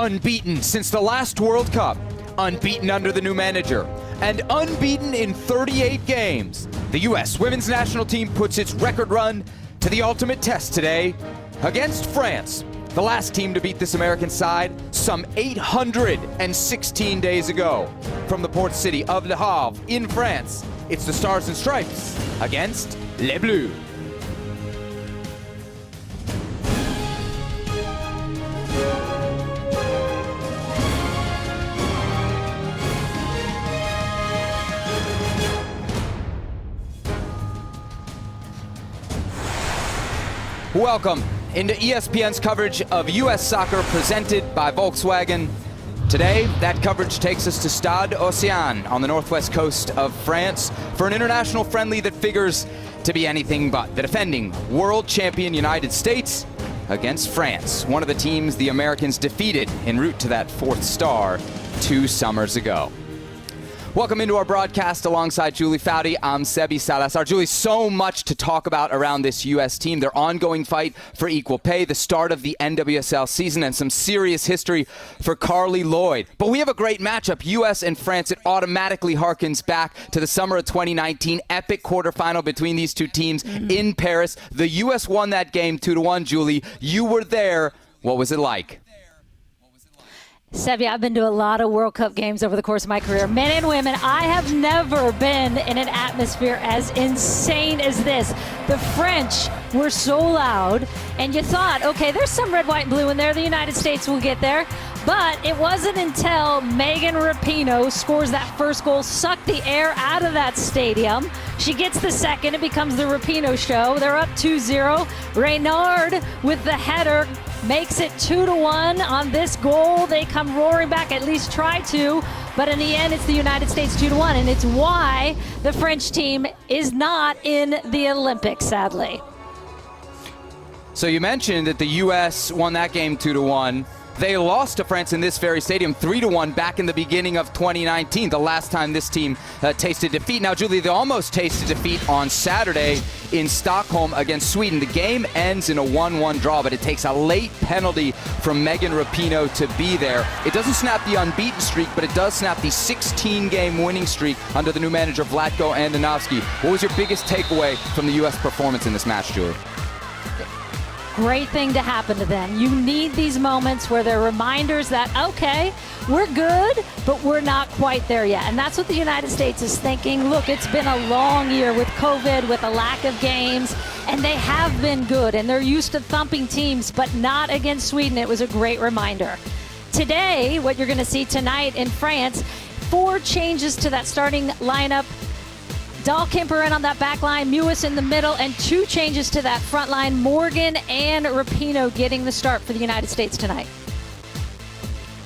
Unbeaten since the last World Cup, unbeaten under the new manager, and unbeaten in 38 games, the U.S. women's national team puts its record run to the ultimate test today against France, the last team to beat this American side some 816 days ago. From the port city of Le Havre in France, it's the Stars and Stripes against Les Bleus. Welcome into ESPN's coverage of U.S. soccer presented by Volkswagen. Today, that coverage takes us to Stade Océan on the northwest coast of France for an international friendly that figures to be anything but. The defending world champion United States against France, one of the teams the Americans defeated en route to that fourth star 2 summers ago. Welcome into our broadcast alongside Julie Foudy. I'm Sebi Salazar. Julie, so much to talk about around this U.S. team, their ongoing fight for equal pay, the start of the NWSL season, and some serious history for Carly Lloyd. But we have a great matchup, U.S. and France. It automatically harkens back to the summer of 2019, epic quarterfinal between these two teams in Paris. The U.S. won that game 2-1, Julie. You were there. What was it like? Sebi, I've been to a lot of World Cup games over the course of my career, men and women. I have never been in an atmosphere as insane as this. The French were so loud, and you thought, okay, there's some red, white, and blue in there. The United States will get there. But it wasn't until Megan Rapinoe scores that first goal, sucked the air out of that stadium. She gets the second. It becomes the Rapinoe show. They're up 2-0. Reynard with the header makes it 2-1 on this goal. They come roaring back, at least try to, but in the end, it's the United States 2-1, and it's why the French team is not in the Olympics, sadly. So you mentioned that the U.S. won that game 2-1. They lost to France in this very stadium 3-1 back in the beginning of 2019, the last time this team tasted defeat. Now, Julie, they almost tasted defeat on Saturday in Stockholm against Sweden. The game ends in a 1-1 draw, but it takes a late penalty from Megan Rapinoe to be there. It doesn't snap the unbeaten streak, but it does snap the 16-game winning streak under the new manager Vlatko Andonovski. What was your biggest takeaway from the U.S. performance in this match, Julie? Great thing to happen to them. You need these moments where they're reminders that, okay, we're good, but we're not quite there yet. And that's what the United States is thinking. Look, it's been a long year with COVID, with a lack of games, and they have been good, and they're used to thumping teams, but not against Sweden. It was a great reminder. Today, what you're going to see tonight in France, 4 changes to that starting lineup. Dahlkemper in on that back line, Mewis in the middle, and 2 changes to that front line. Morgan and Rapinoe getting the start for the United States tonight.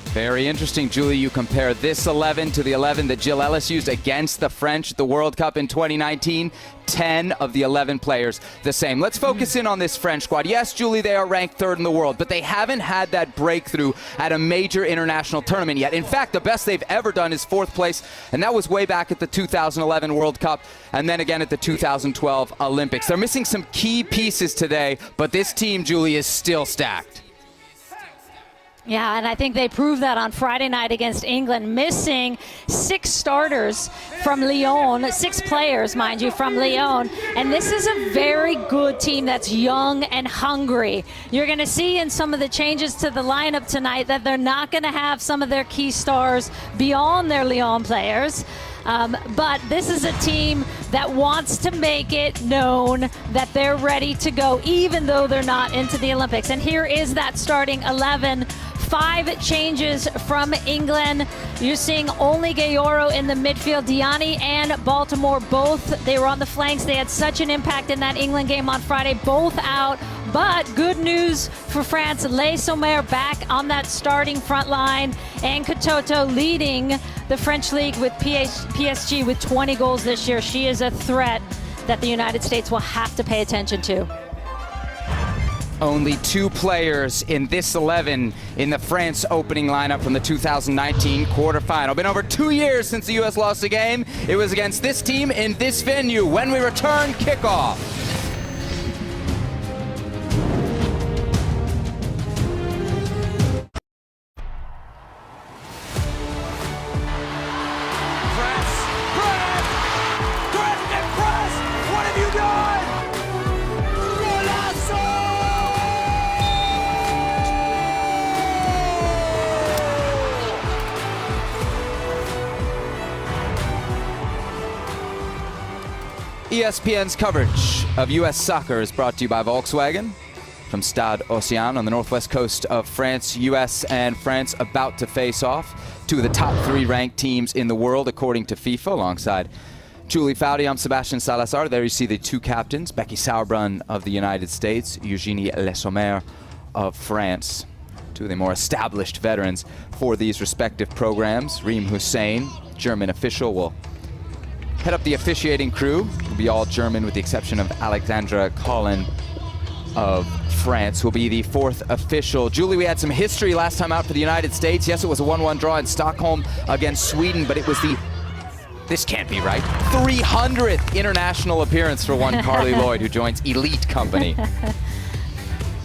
Very interesting, Julie. You compare this 11 to the 11 that Jill Ellis used against the French at the World Cup in 2019. 10 of the 11 players the same. Let's focus in on this French squad. Yes, Julie, they are ranked 3rd in the world, but they haven't had that breakthrough at a major international tournament yet. In fact, the best they've ever done is 4th place, and that was way back at the 2011 World Cup and then again at the 2012 Olympics. They're missing some key pieces today, but this team, Julie, is still stacked. Yeah, and I think they proved that on Friday night against England, missing 6 starters from Lyon, 6 players, mind you, from Lyon. And this is a very good team that's young and hungry. You're going to see in some of the changes to the lineup tonight that they're not going to have some of their key stars beyond their Lyon players. But this is a team that wants to make it known that they're ready to go, even though they're not into the Olympics. And here is that starting 11. 5 changes from England. You're seeing only Gayoro in the midfield. Diani and Baltimore, both, they were on the flanks. They had such an impact in that England game on Friday, both out. But good news for France, Le Sommer back on that starting front line, and Katoto leading the French league with PSG with 20 goals this year. She is a threat that the United States will have to pay attention to. Only 2 players in this 11 in the France opening lineup from the 2019 quarterfinal. Been over 2 years since the U.S. lost a game. It was against this team in this venue. When we return, kickoff. ESPN's coverage of U.S. soccer is brought to you by Volkswagen. From Stade Océan on the northwest coast of France, U.S. and France about to face off. Two of the top 3 ranked teams in the world, according to FIFA, alongside Julie Foudy. I'm Sebastian Salazar. There you see the 2 captains, Becky Sauerbrunn of the United States, Eugénie Le Sommer of France. 2 of the more established veterans for these respective programs. Reem Hussein, German official, will head up the officiating crew. It'll be all German with the exception of Alexandra Collin of France, who will be the 4th official. Julie, we had some history last time out for the United States. Yes, it was a 1-1 draw in Stockholm against Sweden, but it was the, this can't be right, 300th international appearance for one Carly Lloyd, who joins elite company.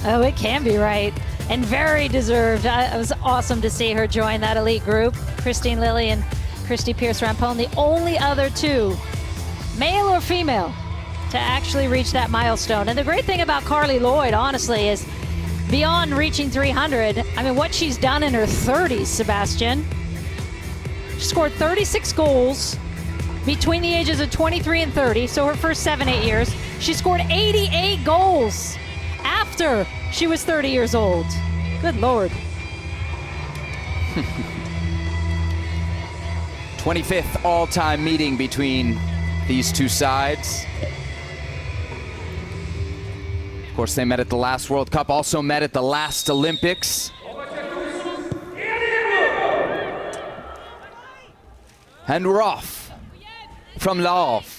Oh, it can be right. And very deserved. It was awesome to see her join that elite group. Christine Lilly and Christy Pierce-Rampone, the only other 2, male or female, to actually reach that milestone. And the great thing about Carly Lloyd, honestly, is beyond reaching 300, I mean, what she's done in her 30s, Sebastian. She scored 36 goals between the ages of 23 and 30, so her first 7-8 years. She scored 88 goals after she was 30 years old. Good Lord. 25th all-time meeting between these 2 sides. Of course, they met at the last World Cup, also met at the last Olympics. And we're off from Le Havre.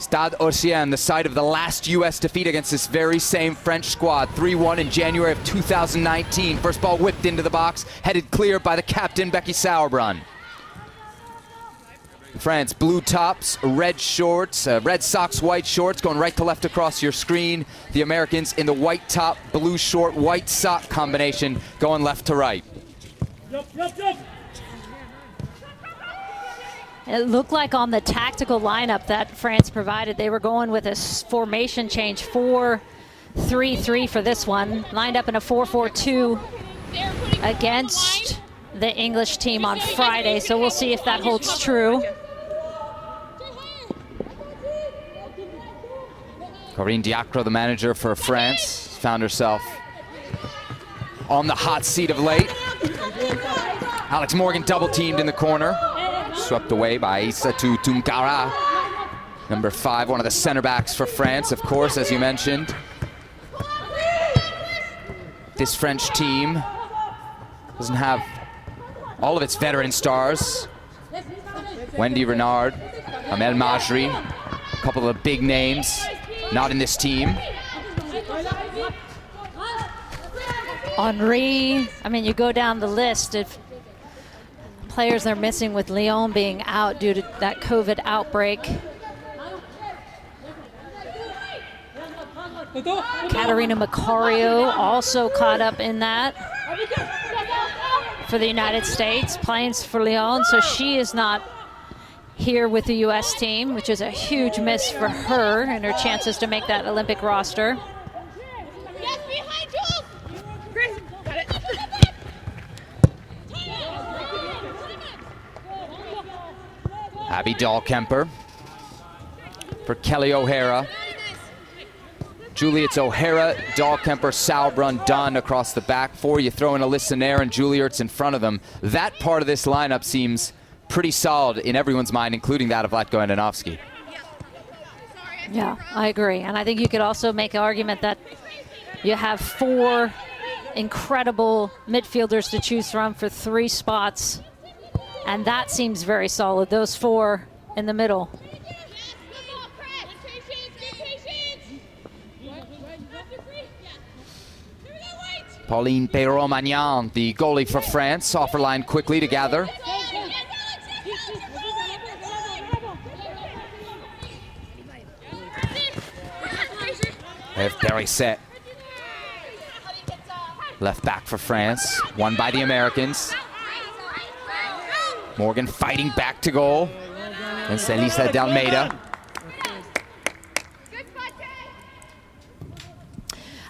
Stade Océan, the site of the last U.S. defeat against this very same French squad. 3-1 in January of 2019. First ball whipped into the box, headed clear by the captain, Becky Sauerbrunn. France, blue tops, red shorts, red socks, white shorts, going right to left across your screen. The Americans in the white top, blue short, white sock combination, going left to right. It looked like on the tactical lineup that France provided, they were going with a formation change, 4-3-3 for this one, lined up in a 4-4-2 against the English team on Friday, so we'll see if that holds true. Corinne Diacre, the manager for France, found herself on the hot seat of late. Alex Morgan double-teamed in the corner. Swept away by Aïssatou Tounkara. Number 5, one of the center backs for France, of course, as you mentioned. This French team doesn't have all of its veteran stars. Wendy Renard, Amel Majri, a couple of big names, not in this team. Henry, I mean, you go down the list of players they're missing, with Lyon being out due to that COVID outbreak. Catarina Macario also caught up in that for the United States, playing for Lyon, so she is not here with the U.S. team, which is a huge miss for her and her chances to make that Olympic roster. Abby Dahlkemper for Kelly O'Hara. Julie, it's O'Hara, Dahlkemper, Sauerbrunn, Dunn across the back 4. You throw in Alyssa Nair and Julie Ertz in front of them. That part of this lineup seems pretty solid in everyone's mind, including that of Vlatko Andonovski. Yeah, I agree. And I think you could also make an argument that you have 4 incredible midfielders to choose from for 3 spots. And that seems very solid, those 4 in the middle. Pauline Perrault-Magnan, the goalie for France, off her line quickly to gather. Eve Perisset, left back for France, won by the Americans. Morgan fighting back to goal. And Celisa D'Almeida.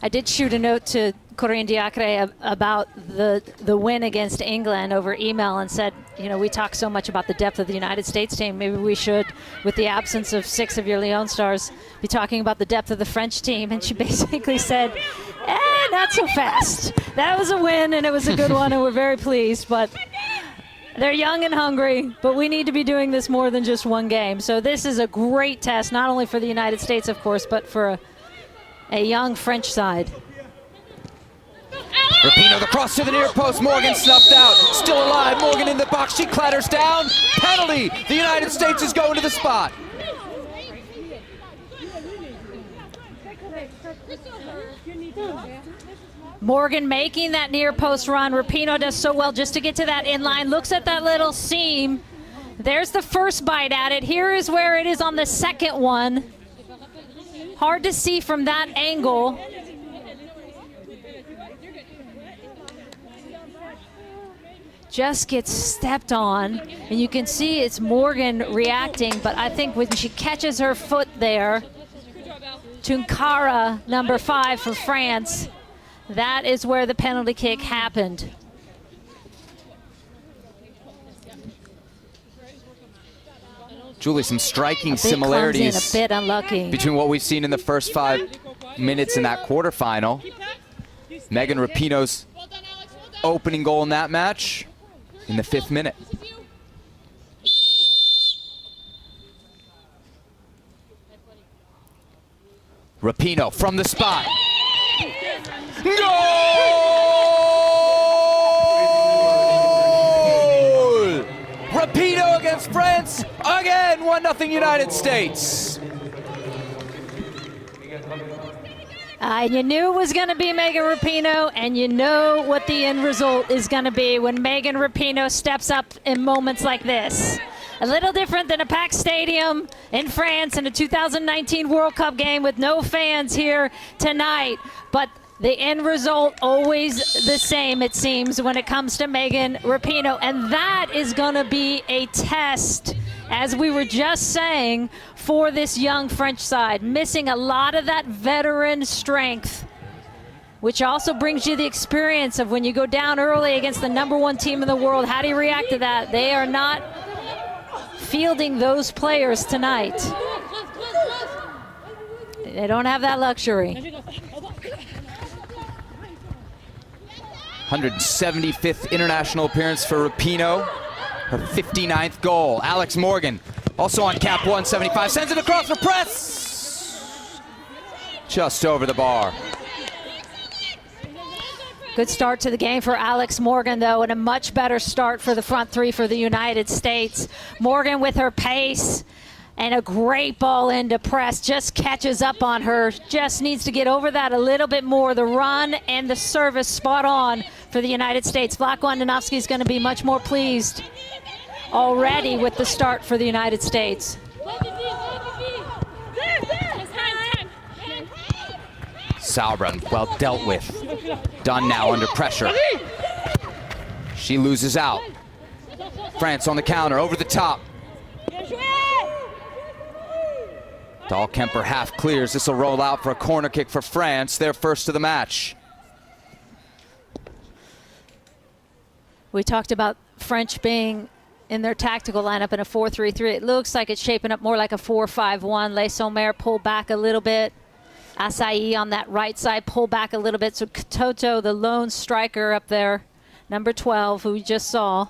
I did shoot a note to Corinne Diacre about the win against England over email and said, you know, we talk so much about the depth of the United States team. Maybe we should, with the absence of 6 of your Lyon stars, be talking about the depth of the French team. And she basically said, not so fast. That was a win, and it was a good one, and we're very pleased. But they're young and hungry, but we need to be doing this more than just one game. So this is a great test, not only for the United States, of course, but for a young French side. Rapinoe, the cross to the near post. Morgan snuffed out. Still alive. Morgan in the box. She clatters down. Penalty. The United States is going to the spot. Morgan making that near post run. Rapinoe does so well just to get to that inline. Looks at that little seam. There's the first bite at it. Here is where it is on the second one. Hard to see from that angle. Just gets stepped on, and you can see it's Morgan reacting, but I think when she catches her foot there, Tunkara, number 5 for France, that is where the penalty kick happened. Julie, some striking similarities a bit unlucky between what we've seen in the first 5 minutes in that quarterfinal. Megan Rapinoe's opening goal in that match in the 5th minute. Rapinoe from the spot. Goal! Rapinoe against France. Again, 1-0 United States. And you knew it was going to be Megan Rapinoe, and you know what the end result is going to be when Megan Rapinoe steps up in moments like this. A little different than a packed stadium in France in a 2019 World Cup game with no fans here tonight. But the end result always the same, it seems, when it comes to Megan Rapinoe. And that is going to be a test, as we were just saying, for this young French side, missing a lot of that veteran strength, which also brings you the experience of when you go down early against the #1 team in the world. How do you react to that? They are not fielding those players tonight. They don't have that luxury. 175th international appearance for Rapinoe. Her 59th goal. Alex Morgan, also on cap 175, sends it across for press. Just over the bar. Good start to the game for Alex Morgan, though, and a much better start for the front 3 for the United States. Morgan with her pace and a great ball into press, just catches up on her. Just needs to get over that a little bit more. The run and the service spot on for the United States. Vlatko Andonovski is going to be much more pleased already with the start for the United States. Sauerbrunn, well dealt with. Done now under pressure. She loses out. France on the counter, over the top. Dahlkemper half clears. This will roll out for a corner kick for France, their first of the match. We talked about French being in their tactical lineup in a 4-3-3. It looks like it's shaping up more like a 4-5-1. Le Sommer pull back a little bit. Assayi on that right side pull back a little bit. So Toto, the lone striker up there, number 12, who we just saw,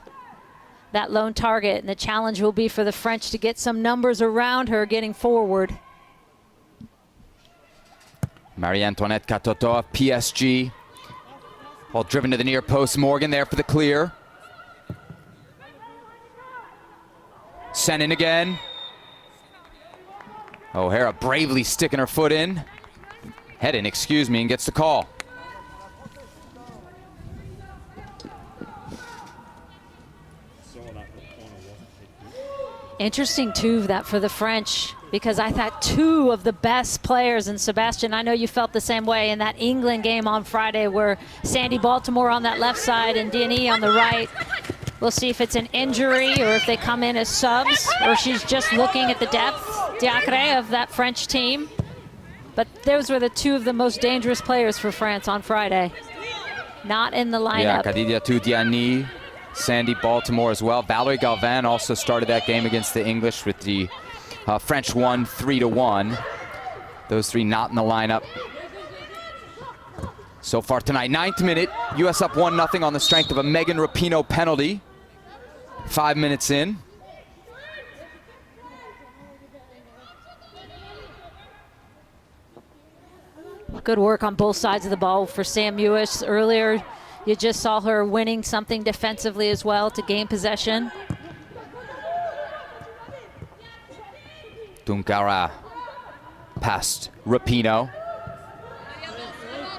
that lone target. And the challenge will be for the French to get some numbers around her getting forward. Marie-Antoinette Katoto of PSG. Ball driven to the near post. Morgan there for the clear. Sent in again. O'Hara bravely sticking her foot in. Head in, excuse me, and gets the call. Interesting, too, that for the French, because I thought 2 of the best players, and Sebastian, I know you felt the same way in that England game on Friday where Sandy Baltimore on that left side and Denis on the right. We'll see if it's an injury or if they come in as subs, or she's just looking at the depth, Diacre, of that French team. But those were the two of the most dangerous players for France on Friday. Not in the lineup. Yeah, Khadija Toutiani, Sandy Baltimore as well. Valerie Galvin also started that game against the English with the French won 3-1. Those three not in the lineup so far tonight. 9th minute, US up 1-0 on the strength of a Megan Rapinoe penalty. 5 minutes in. Good work on both sides of the ball for Sam Mewis. Earlier, you just saw her winning something defensively as well to gain possession. Dungara past Rapinoe.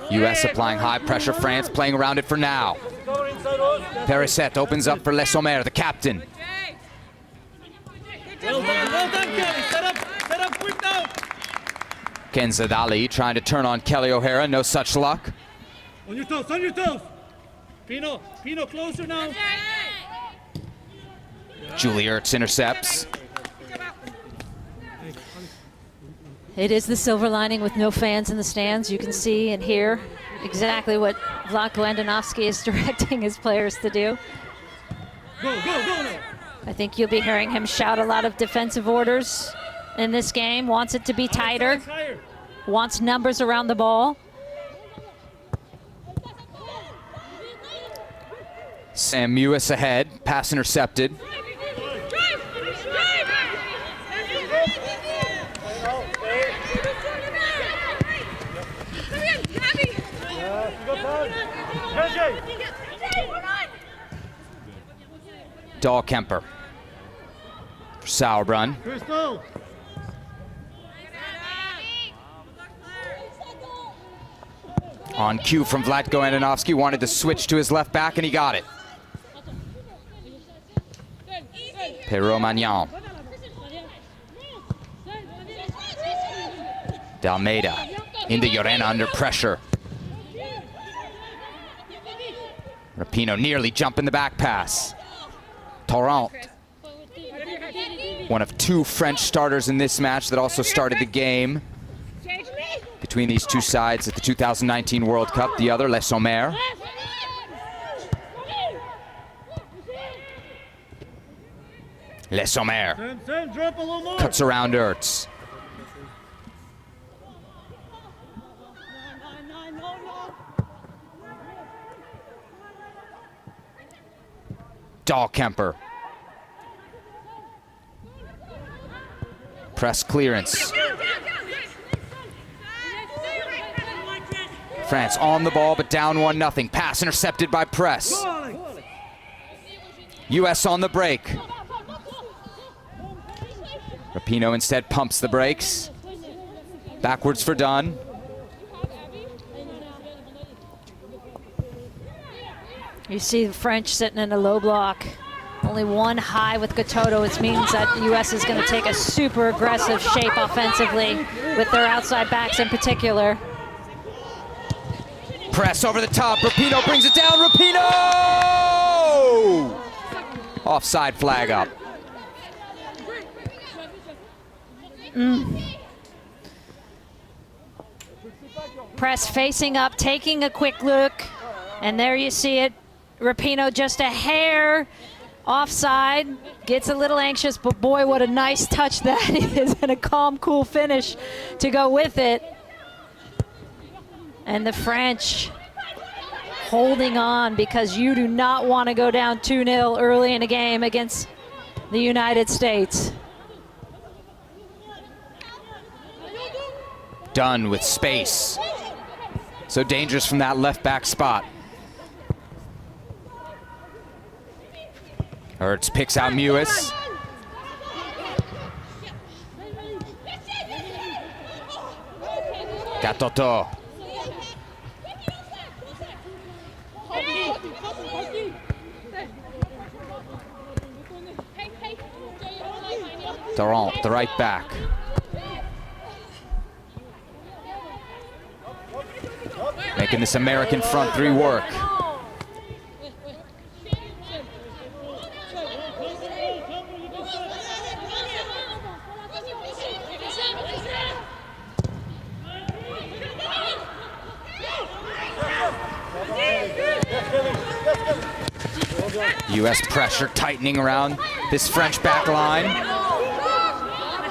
US applying high pressure, France playing around it for now. Perisset opens up for Le Sommer, the captain. Well done, Kelly. Set up quick now. Kenza Dali trying to turn on Kelly O'Hara, no such luck. On your toes. Pino, closer now. Julie Ertz intercepts. It is the silver lining with no fans in the stands. You can see and hear exactly what Vlatko Andonovski is directing his players to do. Go now. I think you'll be hearing him shout a lot of defensive orders in this game. Wants it to be tighter. Wants numbers around the ball. Sam Mewis ahead, pass intercepted. Dahlkemper for Sauerbrunn. Crystal. On cue from Vlatko Andonovski, wanted to switch to his left back and he got it. Perrault Magnan. D'Almeida into Llorena under pressure. Rapinoe nearly jumping the back pass. Torrent, one of two French starters in this match that also started the game between these two sides at the 2019 World Cup. The other, Le Sommer. Le Sommer cuts around Ertz. Dahlkemper. Press clearance. France on the ball, but down 1-0. Pass intercepted by Press. US on the break. Rapinoe instead pumps the brakes. Backwards for Dunn. You see the French sitting in a low block. Only one high with Gatoto. It means that the U.S. is going to take a super aggressive shape offensively with their outside backs in particular. Press over the top. Rapinoe brings it down. Rapinoe! Offside flag up. Press facing up, taking a quick look. And there you see it. Rapinoe just a hair offside, gets a little anxious, but boy, what a nice touch that is, and a calm, cool finish to go with it. And the French holding on because you do not want to go down 2-0 early in a game against the United States. Dunn with space. So dangerous from that left back spot. Ertz picks out Mewis. Gatoto. Torrent, the right back. Making this American front three work. U.S. pressure tightening around this French back line.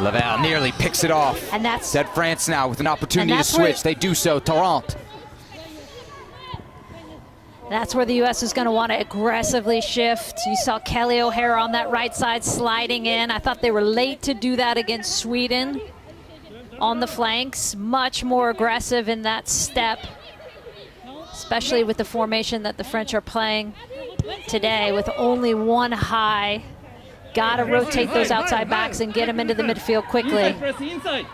Lavelle nearly picks it off. And that's Said France now with an opportunity to where- switch. They do so. Tarrant. That's where the U.S. is going to want to aggressively shift. You saw Kelly O'Hara on that right side sliding in. I thought they were late to do that against Sweden on the flanks. Much more aggressive in that step, especially with the formation that the French are playing today with only one high. Got to rotate those outside backs and get them into the midfield quickly. Inside, press the inside.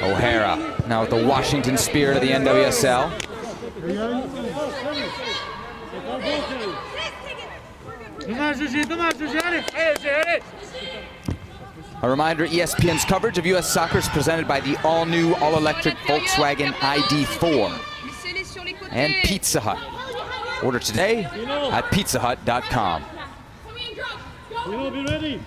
O'Hara now with the Washington spirit of the NWSL. A reminder, ESPN's coverage of U.S. soccer is presented by the all-new, all-electric Volkswagen ID4 and Pizza Hut. Order today at pizzahut.com. Pino, be ready.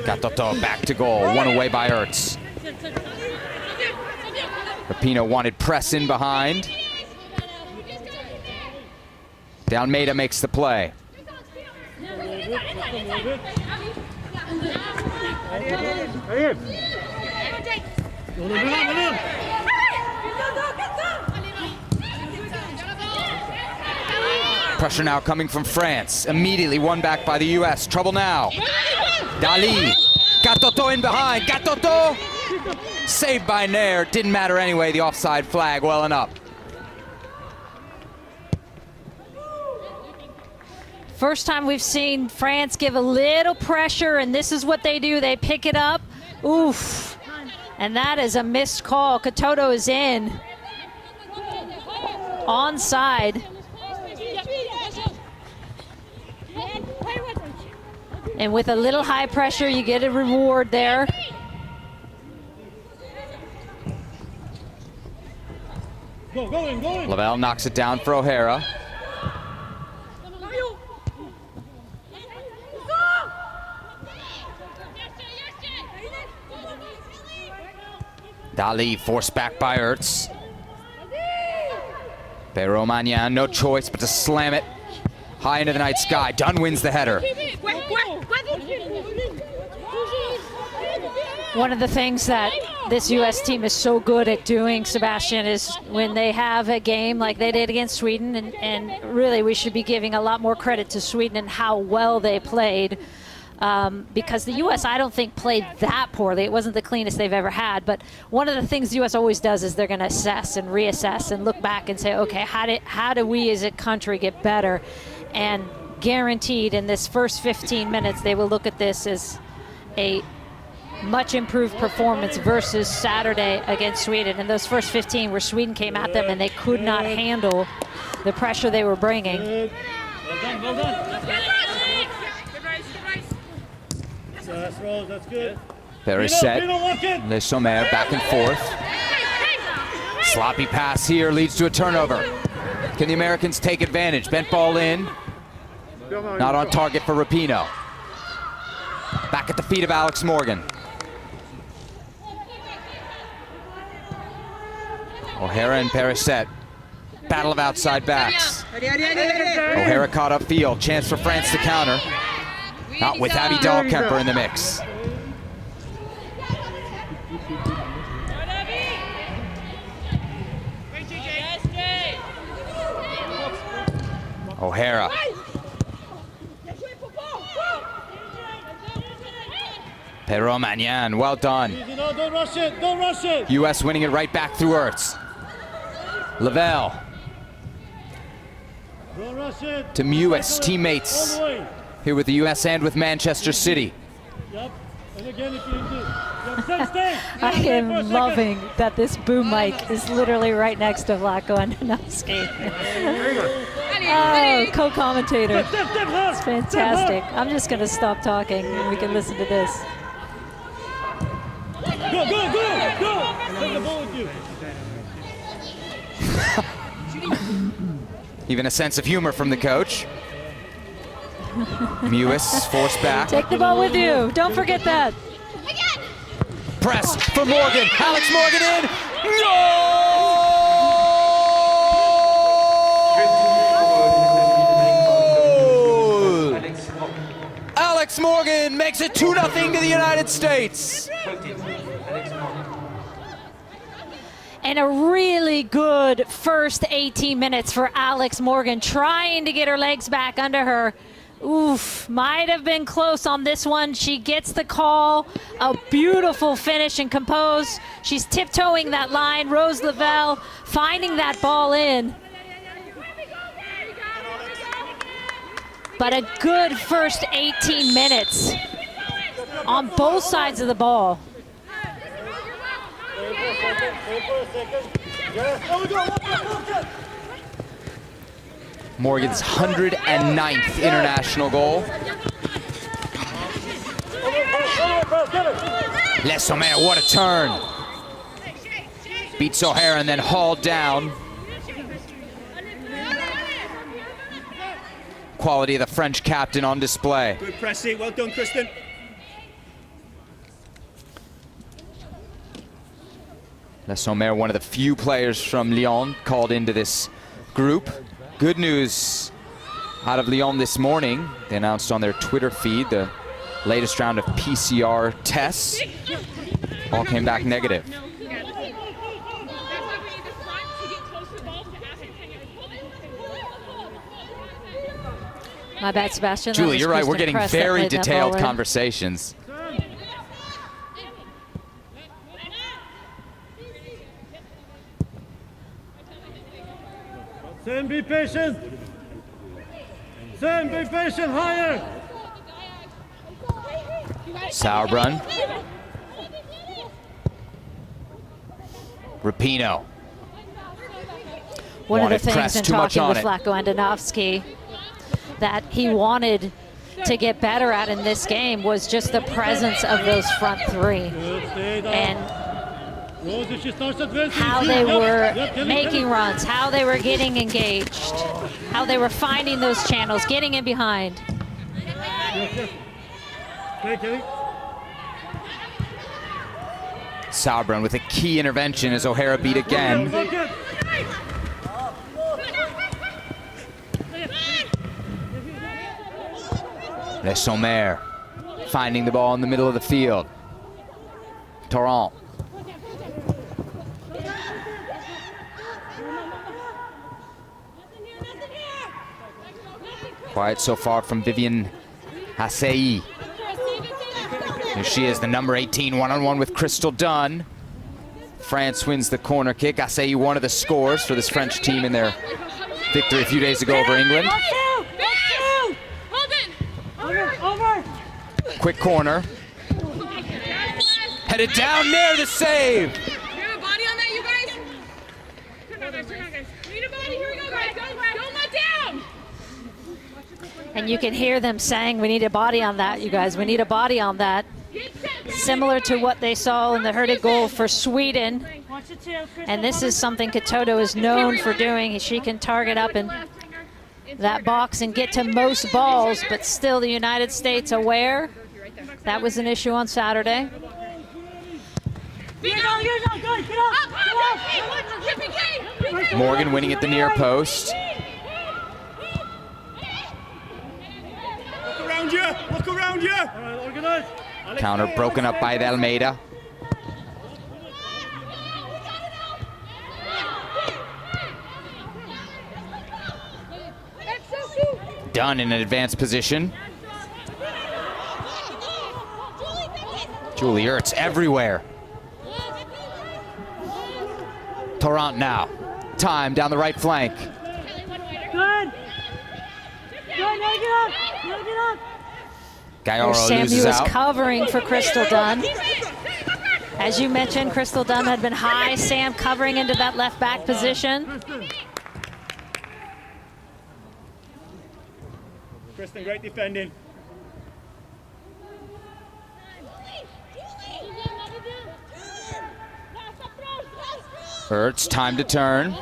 Gatoto back to goal, one away by Ertz. Rapinoe wanted press in behind. Almeida makes the play. Pressure now coming from France. Immediately won back by the U.S. Trouble now. Dali. Gatoto in behind. Gatoto! Saved by Nair. Didn't matter anyway. The offside flag well and up. First time we've seen France give a little pressure, and this is what they do. They pick it up. Oof. And that is a missed call. Katoto is in. Onside. And with a little high pressure, you get a reward there. Go in. Lavelle knocks it down for O'Hara. Dali forced back by Ertz. Perrault-Magnan, no choice but to slam it high into the night sky. Dunn wins the header. One of the things that this U.S. team is so good at doing, Sebastian, is when they have a game like they did against Sweden, and really we should be giving a lot more credit to Sweden and how well they played. Because the U.S., I don't think, played that poorly. It wasn't the cleanest they've ever had. But one of the things the U.S. always does is they're going to assess and reassess and look back and say, okay, how do we as a country get better? And guaranteed in this first 15 minutes, they will look at this as a much improved performance versus Saturday against Sweden. And those first 15 where Sweden came at them and they could not handle the pressure they were bringing. Well done. That's Rose, that's good. Very set. Le Sommer back and forth. Sloppy pass here leads to a turnover. Can the Americans take advantage? Bent ball in. Not on target for Rapinoe. Back at the feet of Alex Morgan. O'Hara and Perisset. Battle of outside backs. O'Hara caught upfield. Chance for France to counter. Not with Abby Dahlkemper in the mix. O'Hara. Perrault-Magnan, well done. Don't rush it. U.S. winning it right back through Ertz. Lavelle. Don't rush it. To Mewis, teammates here with the U.S. and with Manchester City. Yep. And again, if you need to. Stay. I am loving that this boom mic is literally right next to Vlatko Andonovski. Oh, co-commentator. It's fantastic. I'm just going to stop talking and we can listen to this. Go. Take the ball with you. Even a sense of humor from the coach. Mewis forced back. Take the ball with you. Don't forget that. Press for Morgan. Alex Morgan in. Goal! Alex Morgan makes it 2-0 to the United States. And a really good first 18 minutes for Alex Morgan, trying to get her legs back under her. Oof, might have been close on this one. She gets the call, a beautiful finish and compose. She's tiptoeing that line. Rose Lavelle finding that ball in. But a good first 18 minutes on both sides of the ball. Morgan's 109th international goal. Le Sommer, what a turn. Beats O'Hara and then hauled down. Quality of the French captain on display. Good pressing. Well done, Kristen. Le Sommer, one of the few players from Lyon called into this group. Good news out of Lyon this morning. They announced on their Twitter feed the latest round of PCR tests. All came back negative. My bad, Sebastian. Julie, you're right. We're getting very detailed conversations. Sam, be patient. Sam, be patient. Higher. Sauerbrunn. Rapinoe. One of the Wanted things press in too much talking on with it. Vlatko Andonovski that he wanted to get better at in this game was just the presence of those front three. And how they were making runs, how they were getting engaged, how they were finding those channels, getting in behind. Sauerbrunn with a key intervention as O'Hara beat again. Le Sommer finding the ball in the middle of the field. Torrent. Quiet so far from Vivian Assayie. Here she is, the number 18, one-on-one with Crystal Dunn. France wins the corner kick. Assayie, one of the scores for this French team in their victory a few days ago over England. Quick corner. Headed down near the save. You have a body on that, you guys? Turn on, guys. We need a body. Here we go, guys. Don't let down. And you can hear them saying, we need a body on that, you guys. We need a body on that. Similar to what they saw in the Hurtig goal for Sweden. And this is something Katoto is known for doing. She can target up in that box and get to most balls, but still the United States aware. That was an issue on Saturday. Morgan winning at the near post. Look around you. Counter broken up by Almeida. Dunn in an advanced position. Julie Ertz everywhere. Torrent now. Time down the right flank. Gayoro Samuel loses is out. covering for Crystal Dunn. As you mentioned, Crystal Dunn had been high. Sam covering into that left back position. Kristen, great defending. Ertz, time to turn.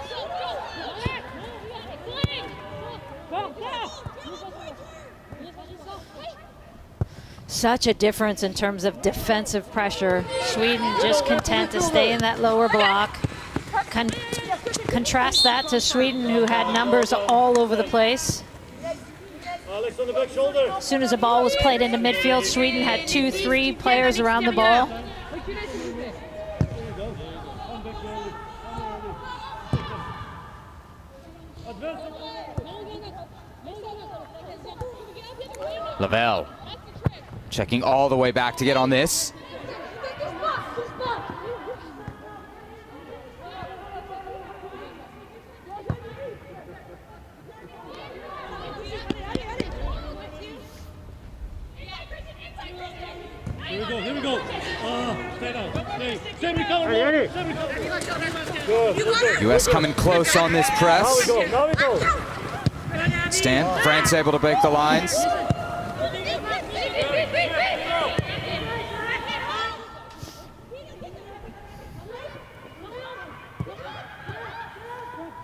Such a difference in terms of defensive pressure. Sweden just content to stay in that lower block. Contrast that to Sweden, who had numbers all over the place. Alex on the back shoulder. As soon as the ball was played into midfield, Sweden had 2-3 players around the ball. Lavelle checking all the way back to get on this. Here we go. Stay down. Stay. Stay recover. Good. U.S. coming close on this press. Now we go. Stan, France able to break the lines.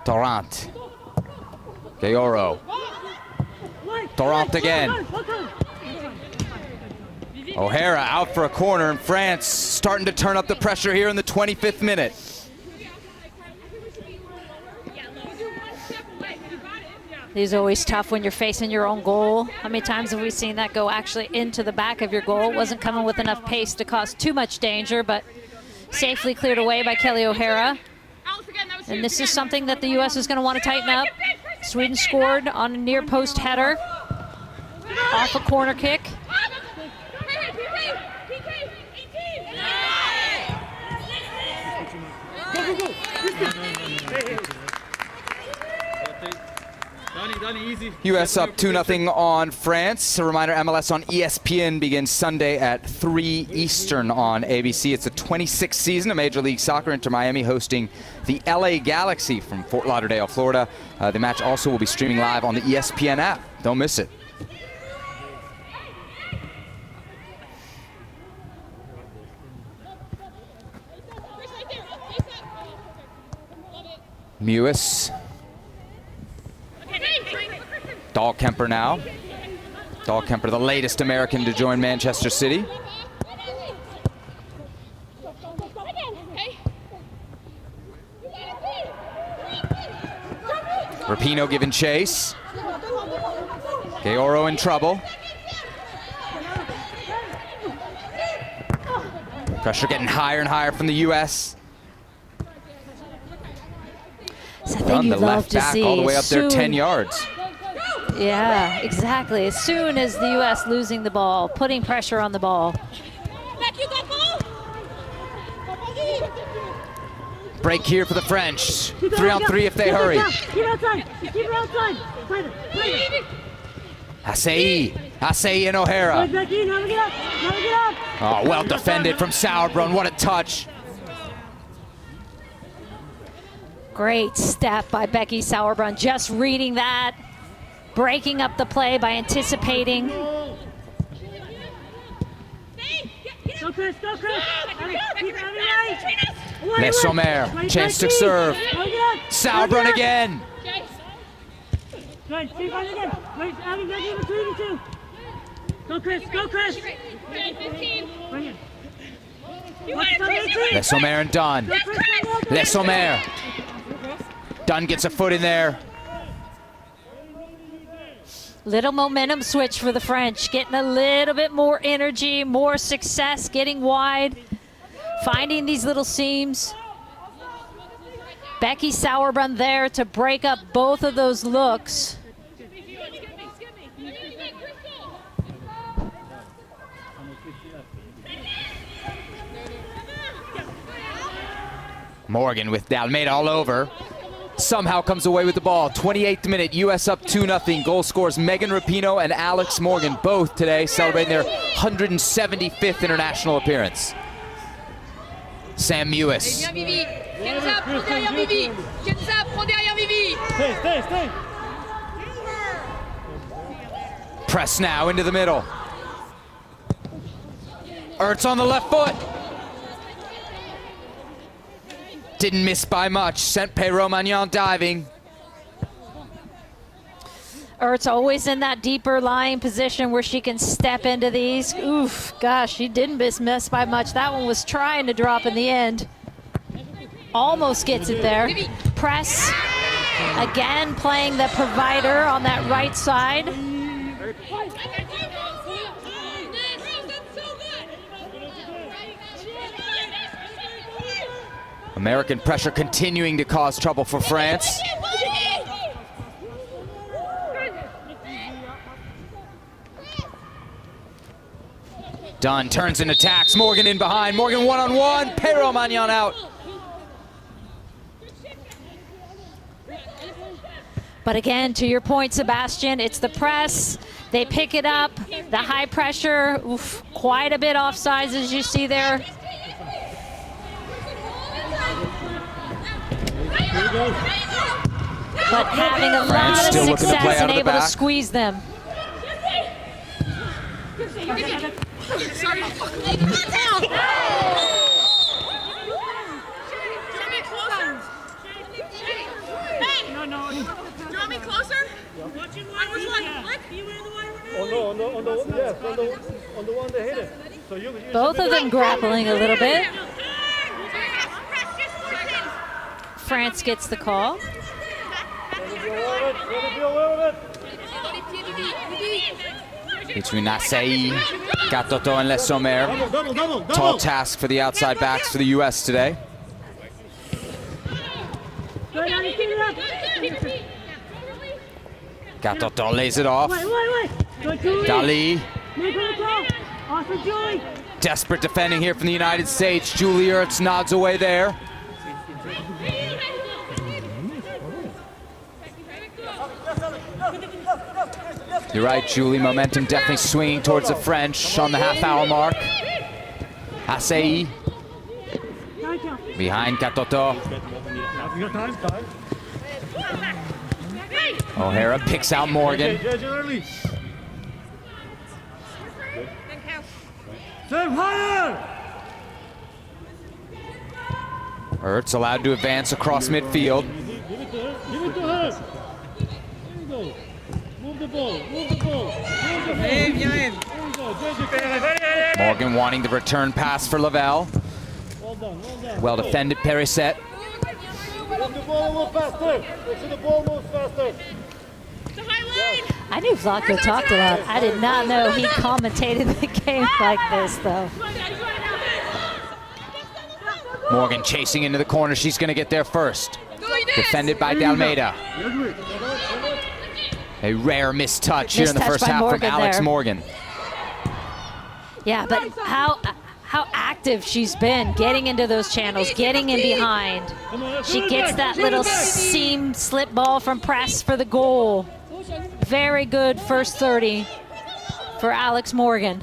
Torrent. Gayoro. Torrent again. O'Hara out for a corner, and France starting to turn up the pressure here in the 25th minute. It is always tough when you're facing your own goal. How many times have we seen that go actually into the back of your goal? It wasn't coming with enough pace to cause too much danger, but safely cleared away by Kelly O'Hara. And this is something that the U.S. is going to want to tighten up. Sweden scored on a near post header off a corner kick. U.S. up 2-0 on France. A reminder, MLS on ESPN begins Sunday at 3 Eastern on ABC. It's the 26th season of Major League Soccer. Inter Miami hosting the LA Galaxy from Fort Lauderdale, Florida. The match also will be streaming live on the ESPN app. Don't miss it. Mewis. Dahlkemper now. Dahlkemper, the latest American to join Manchester City. Rapinoe giving chase. Gayoro in trouble. Pressure getting higher and higher from the U.S. Done the left back all the way up there 10 yards. Yeah, exactly. As soon as the U.S. losing the ball, putting pressure on the ball. Break here for the French. 3-on-3 if they hurry. Keep it outside. Keep it outside. Asai and O'Hara. Oh, well defended from Sauerbrunn. What a touch. Great step by Becky Sauerbrunn, just reading that, breaking up the play by anticipating. Go, Chris. Le Sommer, chance to serve. Sauerbrunn again. Go, Chris. Le Sommer and Dunn. Le Sommer. Dunn gets a foot in there. Little momentum switch for the French, getting a little bit more energy, more success, getting wide, finding these little seams. Becky Sauerbrunn there to break up both of those looks. Morgan with Dalmeida all over. Somehow comes away with the ball. 28th minute, U.S. up 2-0. Goal scores Megan Rapinoe and Alex Morgan, both today celebrating their 175th international appearance. Sam Mewis. Stay. Press now into the middle. Ertz on the left foot. Didn't miss by much. Sent Perrault Magnan diving. Ertz always in that deeper lying position where she can step into these. Oof, gosh, she didn't miss by much. That one was trying to drop in the end. Almost gets it there. Press, again playing the provider on that right side. American pressure continuing to cause trouble for France. Dunn turns and attacks. Morgan in behind. Morgan one-on-one. Perrault-Magnan out. But again, to your point, Sebastian, it's the press. They pick it up. The high pressure, oof, quite a bit offsides as you see there. But having a lot of success and able to squeeze them. Both of them grappling a little bit. France gets the call. Between Assei, Katoto, and Le Sommer. Tall task for the outside backs for the U.S. today. Katoto lays it off. Dali. Desperate defending here from the United States. Julie Ertz nods away there. You're right, Julie. Momentum definitely swinging towards the French on the half-hour mark. Assei behind Katoto. O'Hara picks out Morgan. Ertz allowed to advance across midfield. Morgan wanting the return pass for Lavelle. Well defended, Perisset. I knew Vlatko talked a lot. I did not know he commentated the game like this, though. Morgan chasing into the corner. She's going to get there first. Defended by Dalmeida. A rare missed touch here in the first half from Alex Morgan. Yeah, but how active she's been getting into those channels, getting in behind. She gets that little seam slip ball from press for the goal. Very good first 30 for Alex Morgan.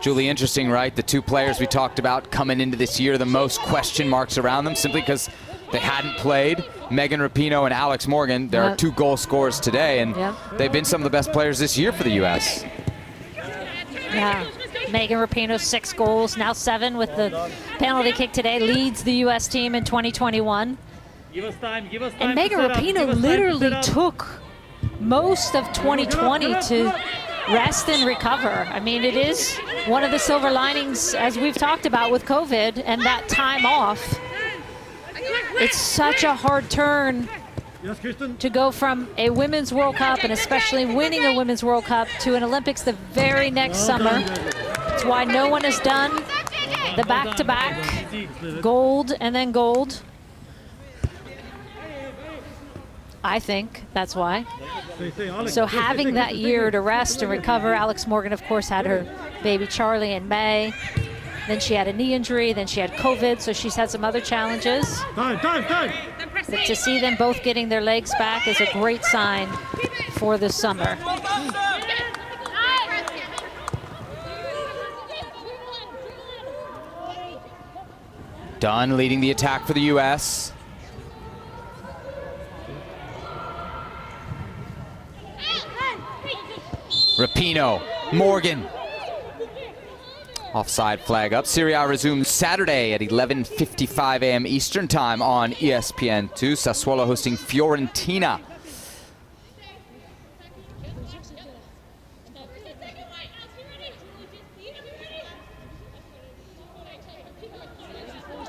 Julie, interesting, right? The two players we talked about coming into this year, the most question marks around them simply because they hadn't played. Megan Rapinoe and Alex Morgan, there are two goal scorers today, and they've been some of the best players this year for the U.S. Yeah, Megan Rapinoe 6 goals, now 7 with the penalty kick today, leads the U.S. team in 2021. And Megan Rapinoe literally took most of 2020 to rest and recover. I mean, it is one of the silver linings, as we've talked about with COVID and that time off. It's such a hard turn to go from a Women's World Cup, and especially winning a Women's World Cup, to an Olympics the very next summer. It's why no one has done the back-to-back gold and then gold. I think that's why. So having that year to rest and recover. Alex Morgan, of course, had her baby Charlie in May. Then she had a knee injury, then she had COVID, so she's had some other challenges. But to see them both getting their legs back is a great sign for the summer. Dunn leading the attack for the U.S. Rapinoe, Morgan. Offside flag up. Serie A resumes Saturday at 11:55 a.m. Eastern Time on ESPN2. Sassuolo hosting Fiorentina.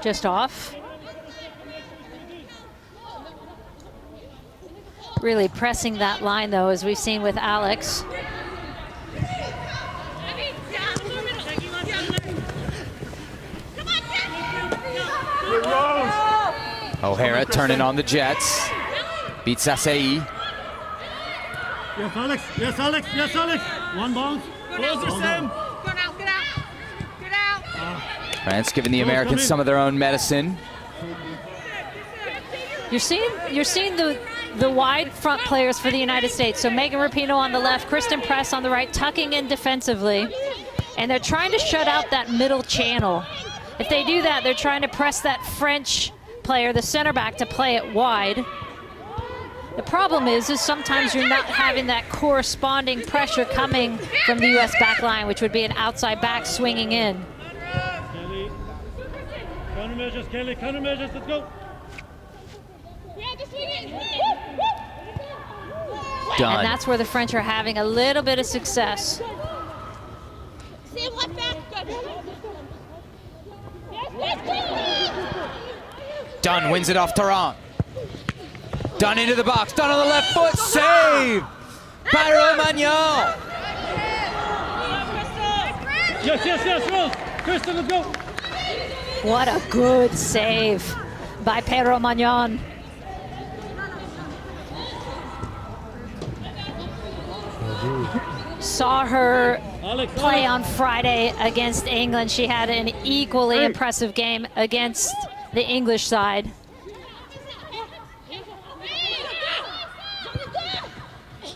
Just off. Really pressing that line, though, as we've seen with Alex. O'Hara turning on the Jets. Beats Asai. Yes, Alex. Yes, Alex. Yes, Alex. One bounce. Closer, Sam. Go now, get out. Get out. France giving the Americans some of their own medicine. You're seeing the wide front players for the United States. So Megan Rapinoe on the left, Kristen Press on the right, tucking in defensively. And they're trying to shut out that middle channel. If they do that, they're trying to press that French player, the center back, to play it wide. The problem is sometimes you're not having that corresponding pressure coming from the U.S. back line, which would be an outside back swinging in. Kelly. Countermeasures, Kelly. Countermeasures. Let's go. Done. And that's where the French are having a little bit of success. Sam, left back. Dunn wins it off Tarrant. Dunn into the box. Dunn on the left foot. Save by Romagnan. Yes, yes, yes, Rose. Kristen, let's go. What a good save by Pedro Magnan. Saw her play on Friday against England. She had an equally impressive game against the English side.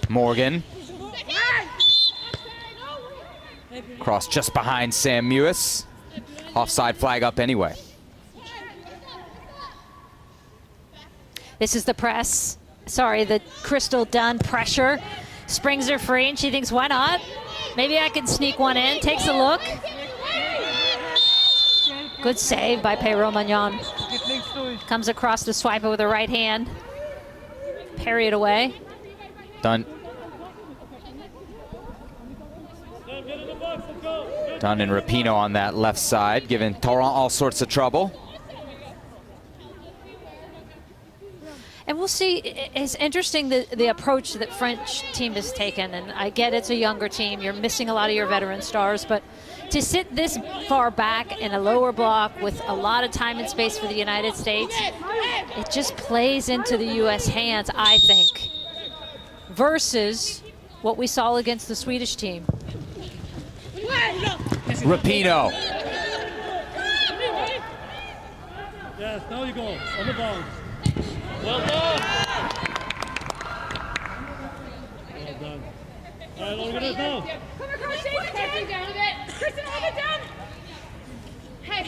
Morgan. Cross just behind Sam Mewis. Offside flag up anyway. This is the press. Sorry, the Crystal Dunn pressure. Springs her free, and she thinks, why not? Maybe I can sneak one in. Takes a look. Good save by Pedro Magnan. Comes across to swipe it with her right hand. Parry it away. Dunn. Dunn and Rapinoe on that left side, giving Tarrant all sorts of trouble. And we'll see. It's interesting the approach that French team has taken. And I get it's a younger team. You're missing a lot of your veteran stars. But to sit this far back in a lower block with a lot of time and space for the United States, it just plays into the U.S. hands, I think, versus what we saw against the Swedish team. Rapinoe. Yes, now you go. On the bounce. Well done. Well done. All right, look at this now. Come across, Kristen, down a bit. Kristen, a little bit down. Hey,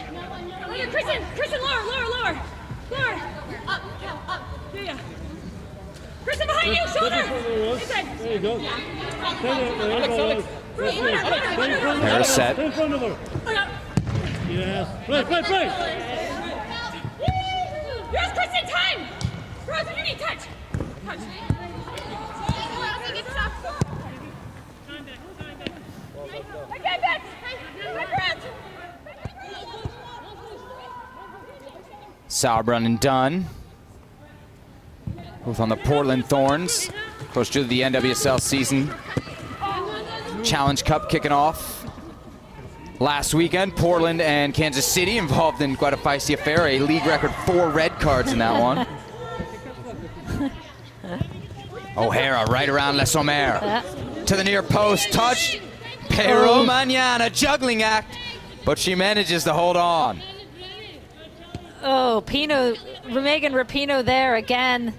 look at Kristen. Kristen, lower. Up. Yeah. Kristen, behind you, shoulder. Inside. There you go. Alex. Harris set. In front of her. Yes. Play. Yes, Kristen, time. Rose, you need touch. Sauerbrunn and Dunn, both on the Portland Thorns. Close to the NWSL season. Challenge Cup kicking off last weekend. Portland and Kansas City involved in quite a feisty affair. A league record 4 red cards in that one. O'Hara right around Les Sommer. To the near post, touch. Pedro Magnan, a juggling act, but she manages to hold on. Oh, Megan Rapinoe there again.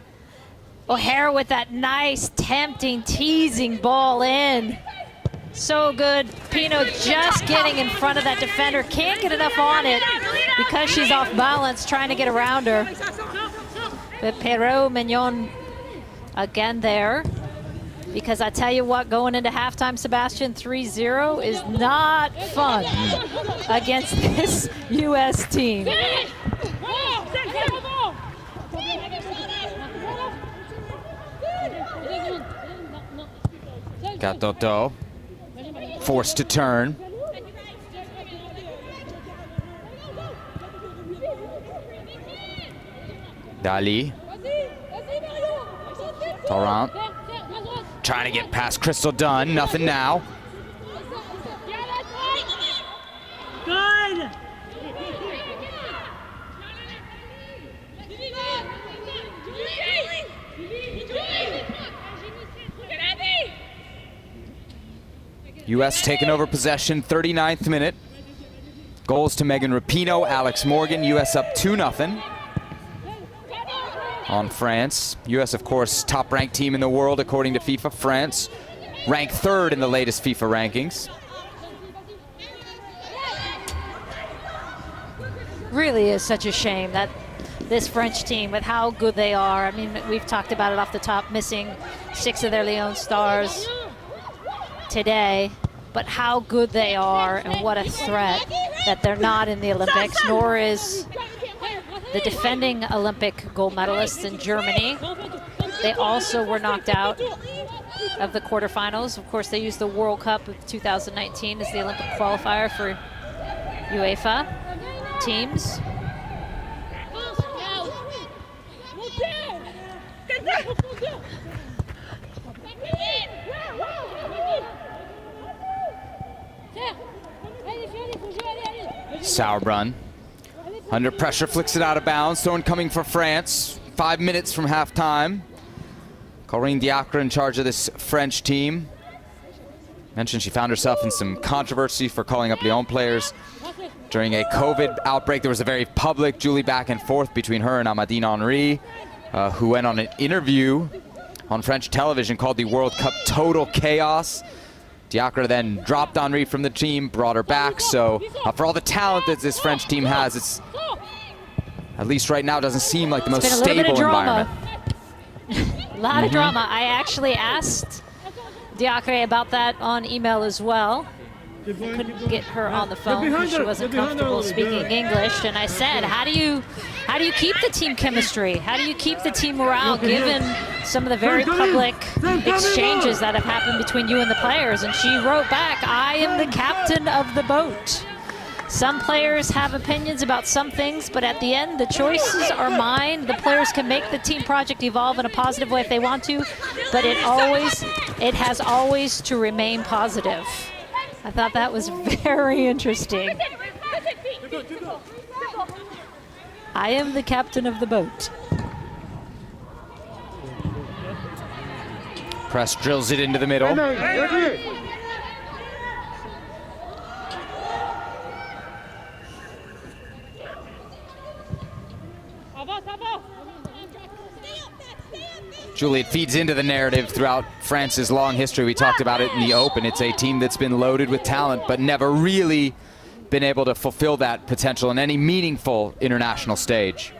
O'Hara with that nice, tempting, teasing ball in. So good. Pino just getting in front of that defender. Can't get enough on it because she's off balance trying to get around her. But Pedro Magnan again there. Because I tell you what, going into halftime, Sebastian, 3-0 is not fun against this U.S. team. Gatoto forced to turn. Dali. Torrent. Trying to get past Crystal Dunn. Nothing now. Good. U.S. taking over possession, 39th minute. Goals to Megan Rapinoe, Alex Morgan. U.S. up 2-0 on France. U.S., of course, top-ranked team in the world according to FIFA. France ranked 3rd in the latest FIFA rankings. Really is such a shame that this French team, with how good they are, I mean, we've talked about it off the top, missing 6 of their Lyon stars today, but how good they are and what a threat that they're not in the Olympics, nor is the defending Olympic gold medalists in Germany. They also were knocked out of the quarterfinals. Of course, they used the World Cup of 2019 as the Olympic qualifier for UEFA teams. Sauerbrunn under pressure, flicks it out of bounds. Throw coming for France. 5 minutes from halftime. Corinne Diacre in charge of this French team. Mentioned she found herself in some controversy for calling up Lyon players during a COVID outbreak. There was a very public Julie back and forth between her and Amandine Henry, who went on an interview on French television called the World Cup total chaos. Diacre then dropped Henry from the team, brought her back. So for all the talent that this French team has, it's, at least right now, doesn't seem like the most stable environment. A lot of drama. I actually asked Diacre about that on email as well. Couldn't get her on the phone because she wasn't comfortable speaking English. And I said, how do you keep the team chemistry? How do you keep the team morale given some of the very public exchanges that have happened between you and the players? And she wrote back, I am the captain of the boat. Some players have opinions about some things, but at the end, the choices are mine. The players can make the team project evolve in a positive way if they want to, but it has always to remain positive. I thought that was very interesting. I am the captain of the boat. Press drills it into the middle. Julie, it feeds into the narrative throughout France's long history. We talked about it in the Open. It's a team that's been loaded with talent, but never really been able to fulfill that potential in any meaningful international stage.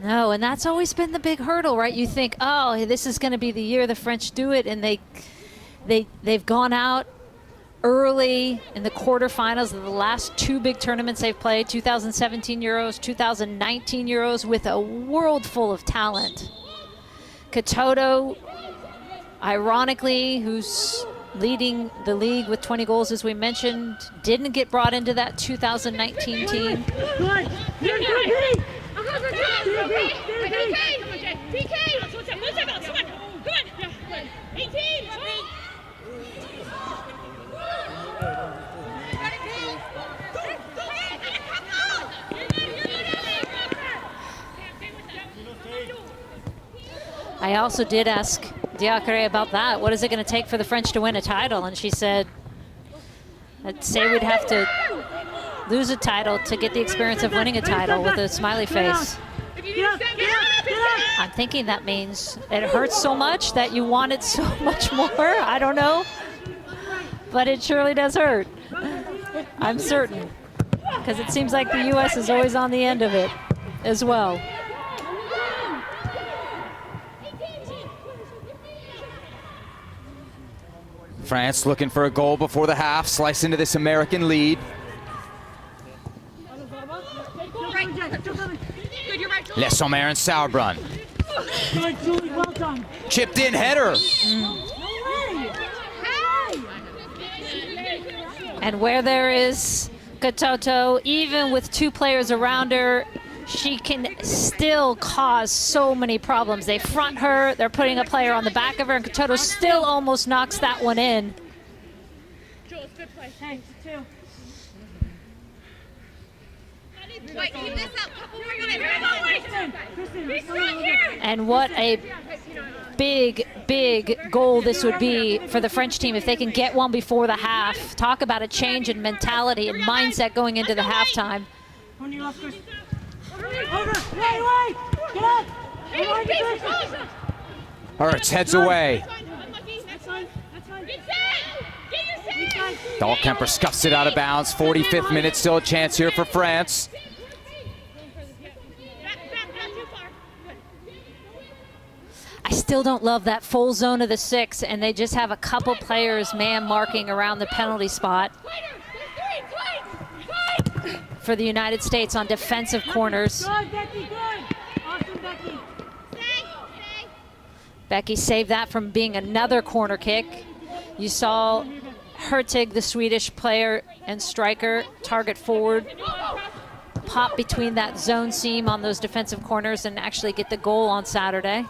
No, and that's always been the big hurdle, right? You think, oh, this is going to be the year the French do it, and they've gone out early in the quarterfinals of the last 2 big tournaments they've played, 2017 Euros, 2019 Euros, with a world full of talent. Katoto, ironically, who's leading the league with 20 goals, as we mentioned, didn't get brought into that 2019 team. I also did ask Diacre about that. What is it going to take for the French to win a title? And she said, I'd say we'd have to lose a title to get the experience of winning a title, with a smiley face. I'm thinking that means it hurts so much that you want it so much more. I don't know. But it surely does hurt. I'm certain. Because it seems like the U.S. is always on the end of it as well. France looking for a goal before the half, slice into this American lead. Les Sommer and Sauerbrunn. Good, Julie, well done. Chipped in header. And where there is Katoto, even with 2 players around her, she can still cause so many problems. They front her, they're putting a player on the back of her, and Katoto still almost knocks that one in. Thanks, two. Wait, keep this up. Couple more minutes. And what a big goal this would be for the French team if they can get one before the half. Talk about a change in mentality and mindset going into the halftime. On your left, Chris. Over. Wait. Get up. Hurts heads away. That's fine. Dahlkemper scuffs it out of bounds. 45th minute, still a chance here for France. I still don't love that full zone of the 6, and they just have a couple players man marking around the penalty spot for the United States on defensive corners. Good, Becky, good. Awesome, Becky. Becky saved that from being another corner kick. You saw Hurtig, the Swedish player and striker, target forward, pop between that zone seam on those defensive corners and actually get the goal on Saturday.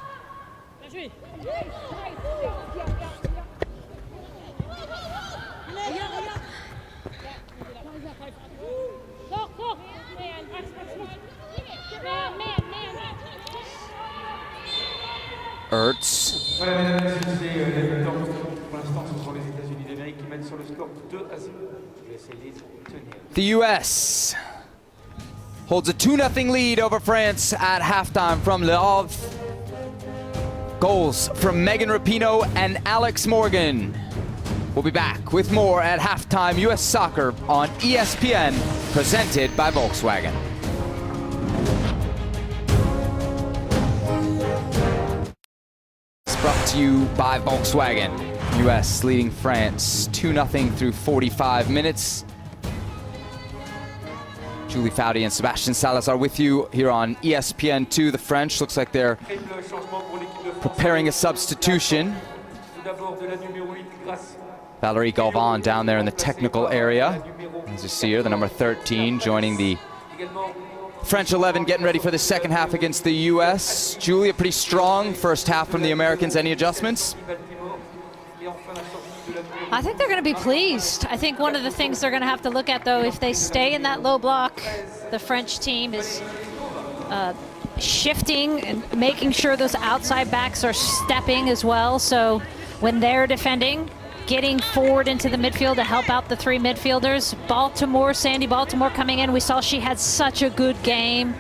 Ertz. Voilà, mesdames et messieurs, les temps pour l'instant ce sont les États-Unis d'Amérique qui mènent sur le score 2-0. Je vais essayer de tenir. The U.S. holds a 2-0 lead over France at halftime from Le Havre. Goals from Megan Rapinoe and Alex Morgan. We'll be back with more at halftime U.S. Soccer on ESPN, presented by Volkswagen. It's brought to you by Volkswagen. U.S. leading France 2-0 through 45 minutes. Julie Foudy and Sebastian Salazar with you here on ESPN2. The French looks like they're preparing a substitution. Valerie Galvan down there in the technical area. As you see here, the number 13 joining the French 11, getting ready for the second half against the U.S. Julie, a pretty strong first half from the Americans. Any adjustments? I think they're going to be pleased. I think one of the things they're going to have to look at, though, if they stay in that low block, the French team is shifting and making sure those outside backs are stepping as well. So when they're defending, getting forward into the midfield to help out the 3 midfielders. Baltimore, Sandy Baltimore coming in. We saw she had such a good game.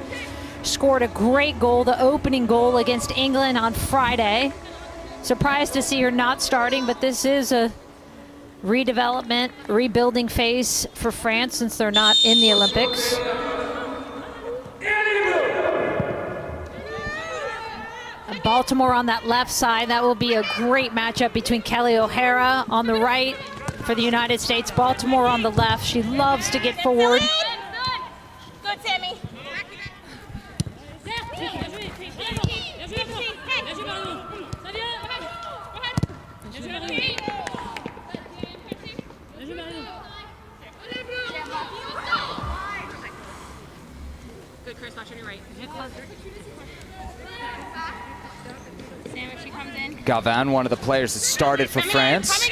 Scored a great goal, the opening goal against England on Friday. Surprised to see her not starting, but this is a redevelopment, rebuilding phase for France since they're not in the Olympics. And Baltimore on that left side, that will be a great matchup between Kelly O'Hara on the right for the United States, Baltimore on the left. She loves to get forward. Good, Sammy. Good, Chris, watch on your right. Sam, if she comes in. Galvan, one of the players that started for France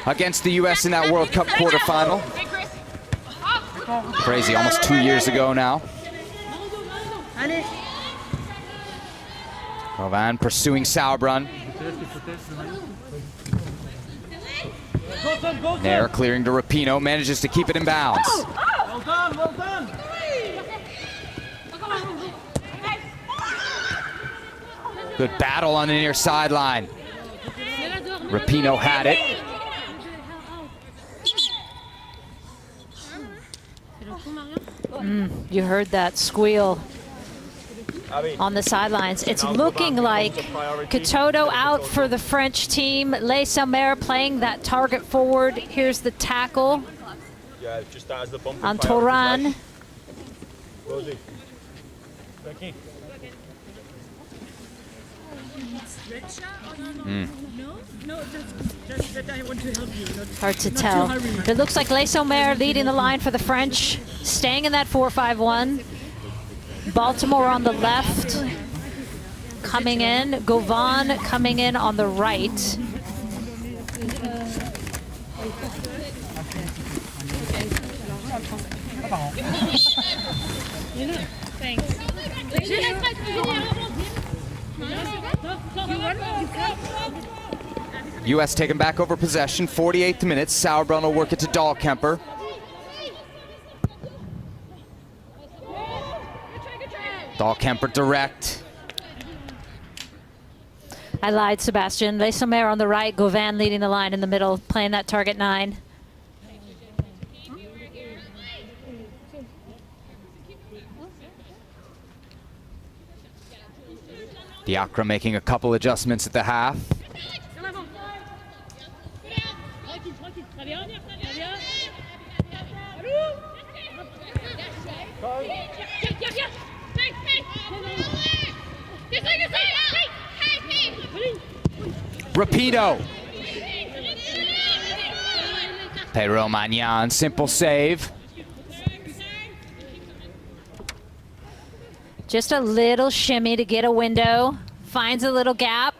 against the U.S. in that World Cup quarterfinal. Crazy, almost 2 years ago now. Galvan pursuing Sauerbrunn. Nair clearing to Rapinoe, manages to keep it in bounds. Well done, well done. Good battle on the near sideline. Rapinoe had it. You heard that squeal. on the sidelines. It's looking like Katoto out for the French team. Le Sommer playing that target forward. Here's the tackle on Toran. Hard to tell. It looks like Le Sommer leading the line for the French, staying in that 4-5-1. Baltimore on the left, coming in. Govan coming in on the right. U.S. taking back over possession, 48th minute. Sauerbrunn will work it to Dahlkemper. Dahlkemper direct. I lied, Sebastian. Le Sommer on the right, Govan leading the line in the middle, playing that target 9. Diacre making a couple adjustments at the half. Rapido. Pedro Magnan, simple save. Just a little shimmy to get a window. Finds a little gap.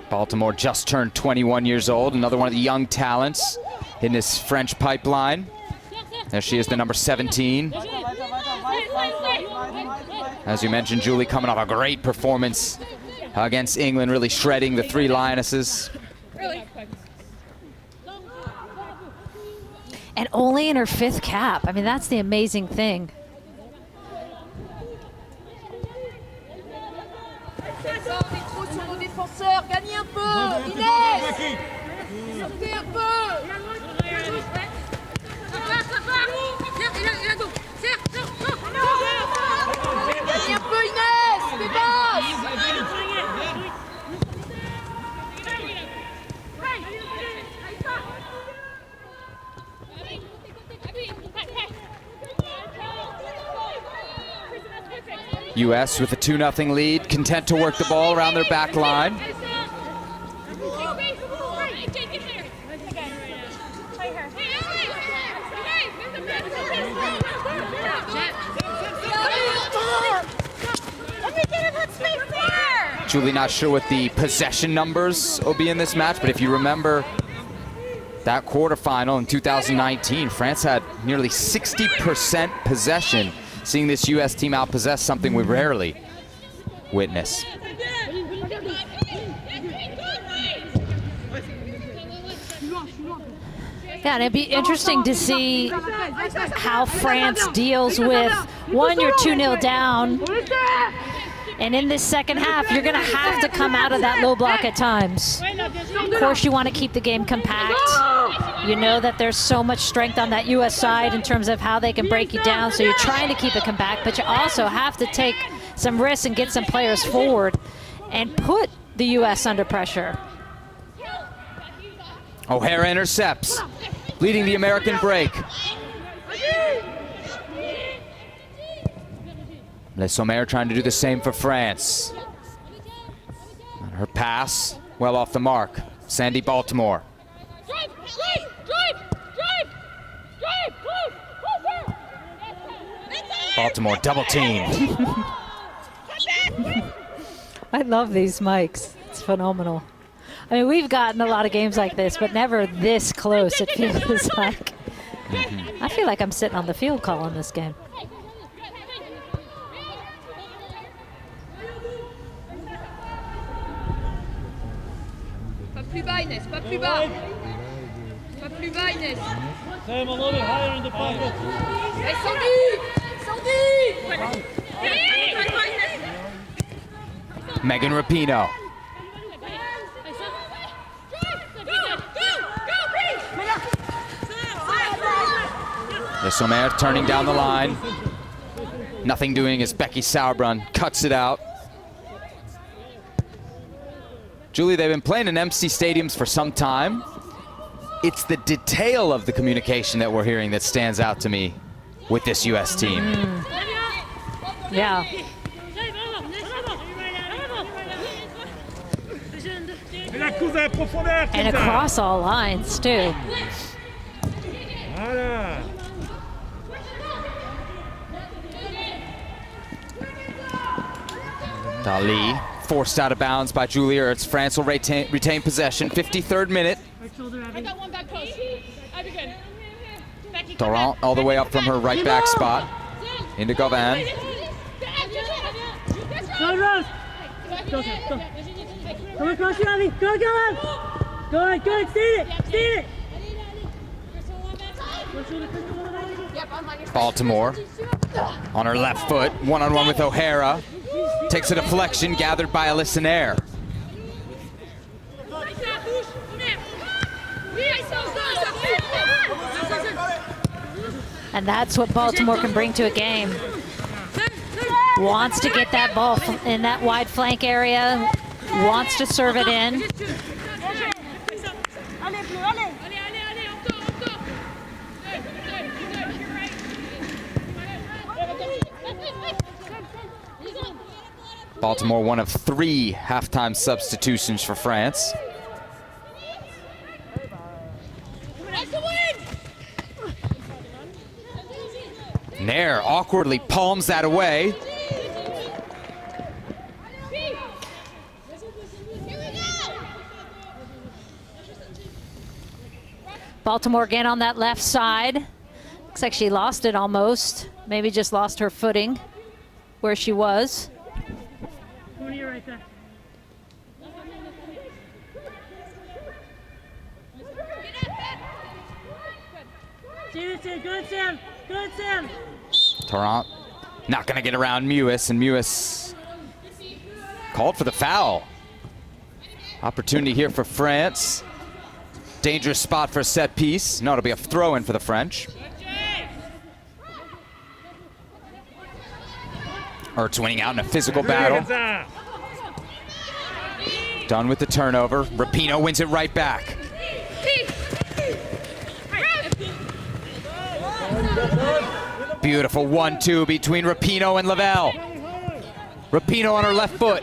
Baltimore just turned 21 years old, another one of the young talents in this French pipeline. There she is, the number 17. As you mentioned, Julie coming off a great performance against England, really shredding the 3 Lionesses. And only in her 5th cap. I mean, that's the amazing thing. Gagnez un peu, Inès. Sortez un peu. Gagnez un peu, Inès. Dépasse. U.S. with a 2-0 lead, content to work the ball around their back line. Julie not sure what the possession numbers will be in this match, but if you remember that quarterfinal in 2019, France had nearly 60% possession. Seeing this U.S. team outpossess, something we rarely witness. Yeah, and it'd be interesting to see how France deals with, one, you're 2-0 down, and in this second half, you're gonna have to come out of that low block at times. Of course, you wanna keep the game compact. You know that there's so much strength on that U.S. side in terms of how they can break you down, so you're trying to keep it compact, but you also have to take some risks and get some players forward and put the U.S. under pressure. O'Hara intercepts, leading the American break. Le Sommer trying to do the same for France. And her pass, well off the mark. Sandy Baltimore. Baltimore double team. I love these mics. It's phenomenal. I mean, we've gotten a lot of games like this, but never this close, it feels like. I feel like I'm sitting on the field calling this game. Pas plus bas, Inès, pas plus bas. Pas plus bas, Inès. Sam, a little bit higher in the pocket. Hey, Sandy! Sandy! Megan Rapinoe. Le Sommer turning down the line. Nothing doing as Becky Sauerbrunn cuts it out. Julie, they've been playing in MC stadiums for some time. It's the detail of the communication that we're hearing that stands out to me with this U.S. team. Yeah. And across all lines, too. Dali forced out of bounds by Julie Ertz. France will retain possession. 53rd minute. I got one back post. I'd be good. Torrent all the way up from her right back spot. Into Gauvin. Go, Rose. Go. Come across you, Abby. Go, on. Good. Stand it. Baltimore on her left foot. One-on-one with O'Hara. Takes a deflection gathered by Alyssa Nair. And that's what Baltimore can bring to a game. Wants to get that ball in that wide flank area. Wants to serve it in. Baltimore, one of 3 halftime substitutions for France. Nair awkwardly palms that away. Baltimore again on that left side. Looks like she lost it almost. Maybe just lost her footing where she was. Right there. Good, Sam. Torrent not going to get around Mewis, and Mewis called for the foul. Opportunity here for France. Dangerous spot for a set piece. No, it'll be a throw-in for the French. Ertz winning out in a physical battle. Done with the turnover. Rapinoe wins it right back. Beautiful 1-2 between Rapinoe and Lavelle. Rapinoe on her left foot.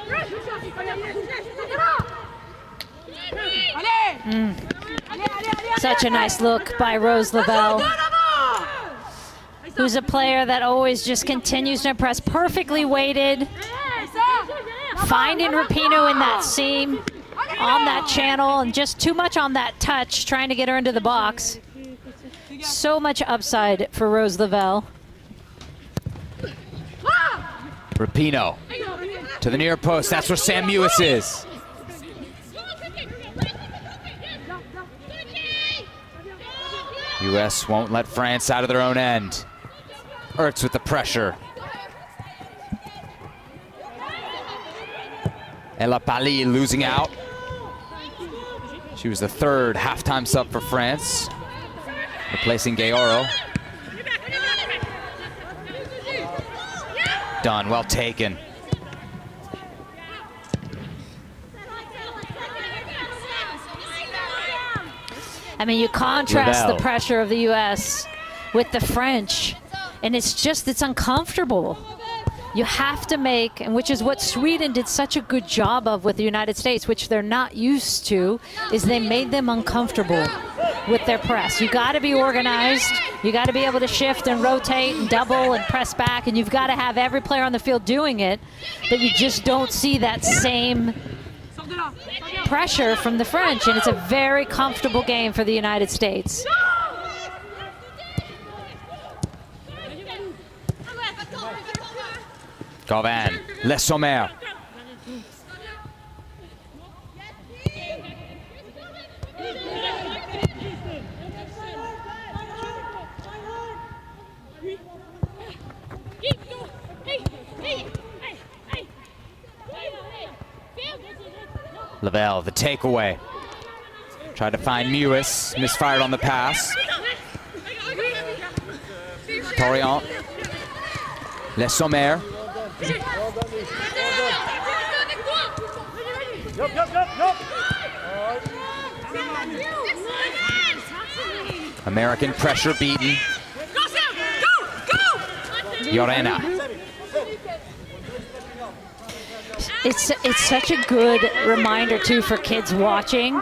Such a nice look by Rose Lavelle, who's a player that always just continues to impress. Perfectly weighted, finding Rapinoe in that seam, on that channel, and just too much on that touch, trying to get her into the box. So much upside for Rose Lavelle. Rapinoe to the near post. That's where Sam Mewis is. U.S. won't let France out of their own end. Ertz with the pressure. Ella Pali losing out. She was the 3rd halftime sub for France, replacing Gayoro. Done, well taken. I mean, you contrast Lavelle. the pressure of the U.S. with the French, and it's uncomfortable. You have to make, and which is what Sweden did such a good job of with the United States, which they're not used to, is they made them uncomfortable with their press. You got to be organized. You got to be able to shift and rotate and double and press back, and you've got to have every player on the field doing it, but you just don't see that same pressure from the French, and it's a very comfortable game for the United States. Gauvin, Le Sommer. Lavelle, the takeaway. Tried to find Mewis, misfired on the pass. Torriant. Le Sommer. American pressure beaten. Llorena. It's such a good reminder, too, for kids watching.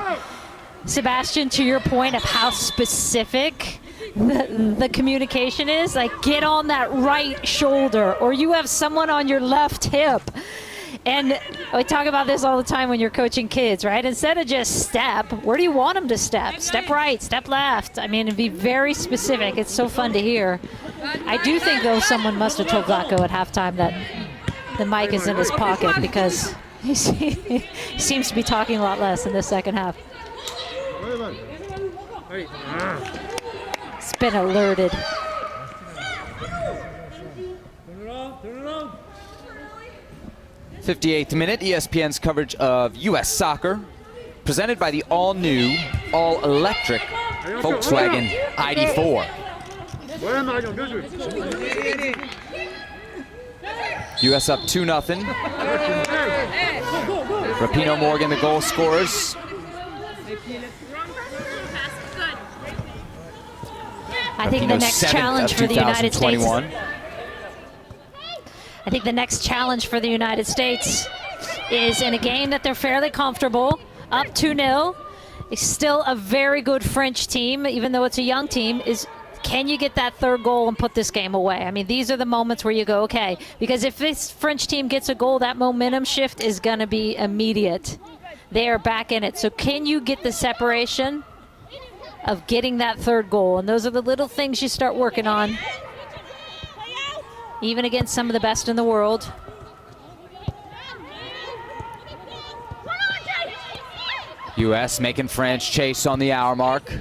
Sebastian, to your point of how specific the communication is, like get on that right shoulder or you have someone on your left hip. And we talk about this all the time when you're coaching kids, right? Instead of just step, where do you want them to step? Step right, step left. I mean, be very specific. It's so fun to hear. I do think, though, someone must have told Vlatko at halftime that the mic is in his pocket because he seems to be talking a lot less in the second half. It's been alerted. 58th minute, ESPN's coverage of U.S. soccer, presented by the all-new, all-electric Volkswagen ID4. U.S. up 2-0. Rapinoe Morgan, the goal scorers. I think the next challenge for the United States. I think the next challenge for the United States is in a game that they're fairly comfortable, up 2-0. It's still a very good French team, even though it's a young team, is can you get that third goal and put this game away? I mean, these are the moments where you go, okay, because if this French team gets a goal, that momentum shift is going to be immediate. They are back in it. So can you get the separation of getting that third goal? And those are the little things you start working on, even against some of the best in the world. U.S. making French chase on the hour mark.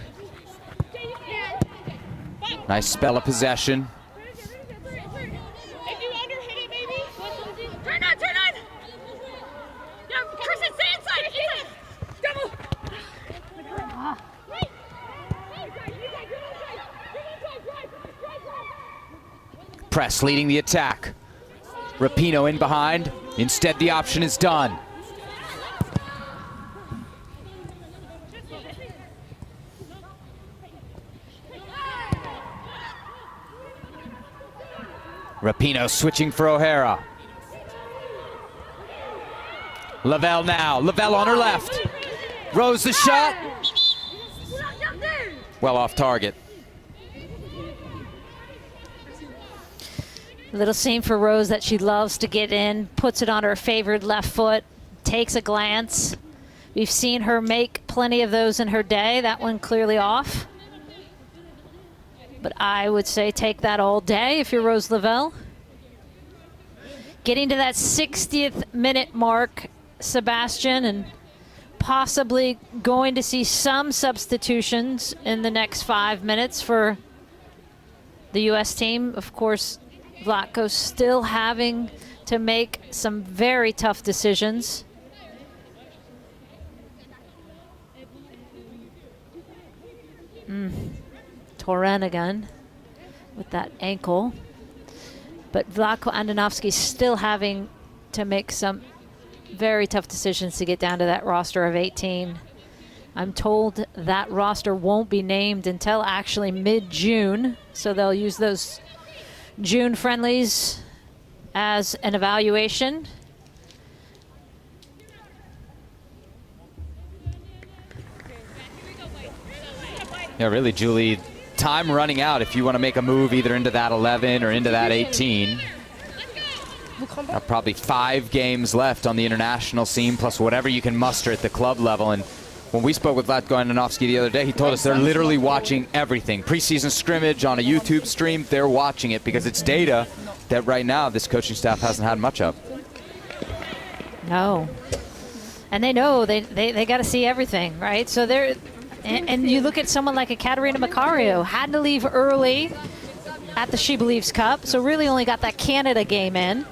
Nice spell of possession. Press leading the attack. Rapinoe in behind. Instead, the option is done. Rapinoe switching for O'Hara. Lavelle now. Lavelle on her left. Rose the shot. Well off target. Little scene for Rose that she loves to get in, puts it on her favored left foot, takes a glance. We've seen her make plenty of those in her day. That one clearly off. But I would say take that all day if you're Rose Lavelle. Getting to that 60th minute mark, Sebastian, and possibly going to see some substitutions in the next 5 minutes for the U.S. team. Of course, Vlatko still having to make some very tough decisions. Torren again with that ankle. But Vlatko Andonovski still having to make some very tough decisions to get down to that roster of 18. I'm told that roster won't be named until actually mid-June, so they'll use those June friendlies as an evaluation. Yeah, really, Julie, time running out if you want to make a move either into that 11 or into that 18. Probably 5 games left on the international scene, plus whatever you can muster at the club level. And when we spoke with Vlatko Andonovski the other day, he told us they're literally watching everything. Preseason scrimmage on a YouTube stream, they're watching it because it's data that right now this coaching staff hasn't had much of. No. And they know they got to see everything, right? So they're, and you look at someone like a Catarina Macario, had to leave early at the She Believes Cup, so really only got that Canada game in.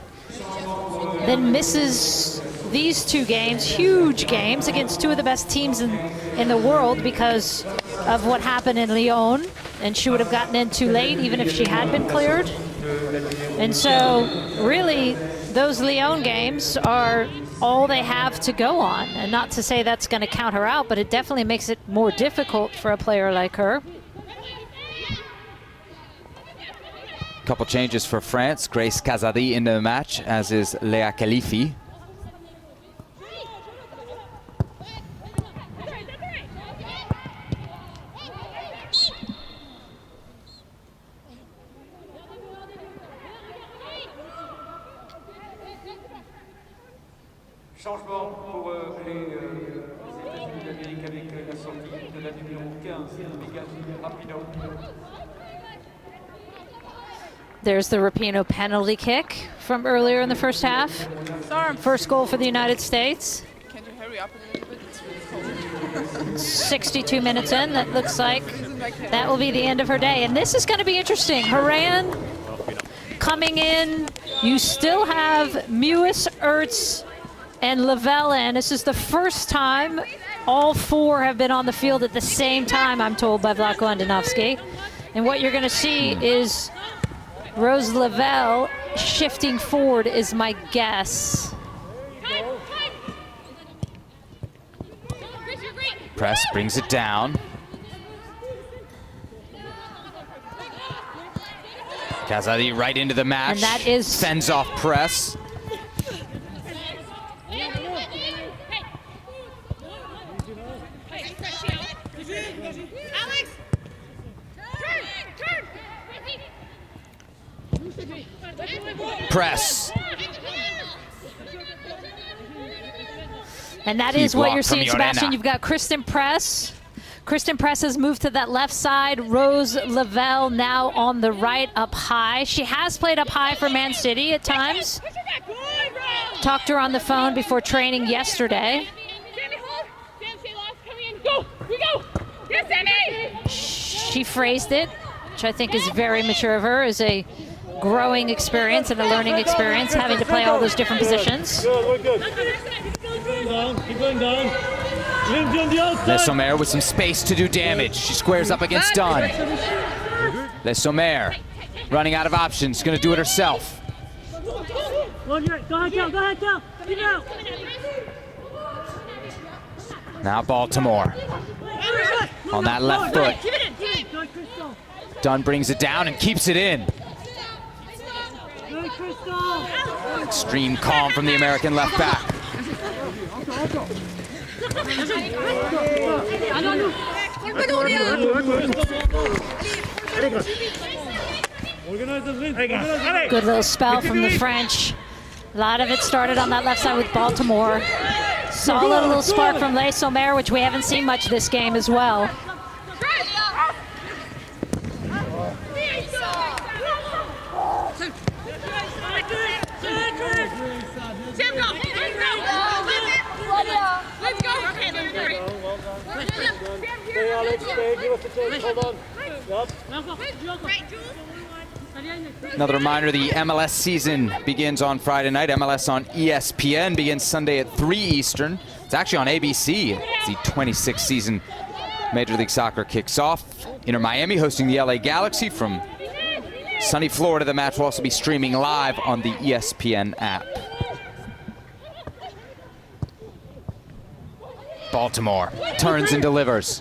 Then misses these two games, huge games against two of the best teams in the world because of what happened in Lyon, and she would have gotten in too late even if she had been cleared. And so really those Lyon games are all they have to go on, and not to say that's going to count her out, but it definitely makes it more difficult for a player like her. Couple changes for France. Grace Kazadi into the match, as is Léa Khalifi. Changement pour les États-Unis d'Amérique avec la sortie de la numéro 15, Megan Rapinoe. There's the Rapinoe penalty kick from earlier in the first half. First goal for the United States. Can you hurry up a little bit? It's really cold. 62 minutes in, that looks like that will be the end of her day. And this is going to be interesting. Horan coming in. You still have Mewis, Ertz, and Lavelle in. This is the first time all four have been on the field at the same time, I'm told by Vlatko Andonovski. And what you're going to see is Rose Lavelle shifting forward is my guess. Press brings it down. Kazadi right into the match. And that is fends off Press. Press. And that Key is what block you're from seeing, Jorena. Sebastian. You've got Kristen Press. Kristen Press has moved to that left side. Rose Lavelle now on the right, up high. She has played up high for Man City at times. Talked to her on the phone before training yesterday. She phrased it, which I think is very mature of her, as a growing experience and a learning experience, having to play all those different positions. Good, we're good. Keep going down. Lindsay on the outside. Les Sommer with some space to do damage. She squares up against Dunn. Les Sommer running out of options, gonna do it herself. Go ahead, Cal. Keep it out. Now Baltimore on that left foot. Good, Crystal. Dunn brings it down and keeps it in. Good, Crystal. Extreme calm from the American left back. Good little spell from the French. A lot of it started on that left side with Baltimore. Solid little spark from Les Sommer, which we haven't seen much this game as well. Let's go. Okay, Another reminder, the MLS season begins on Friday night. MLS on ESPN begins Sunday at 3 Eastern. It's actually on ABC. It's the 26th season. Major League Soccer kicks off. Inter Miami hosting the LA Galaxy from sunny Florida. The match will also be streaming live on the ESPN app. Baltimore turns and delivers.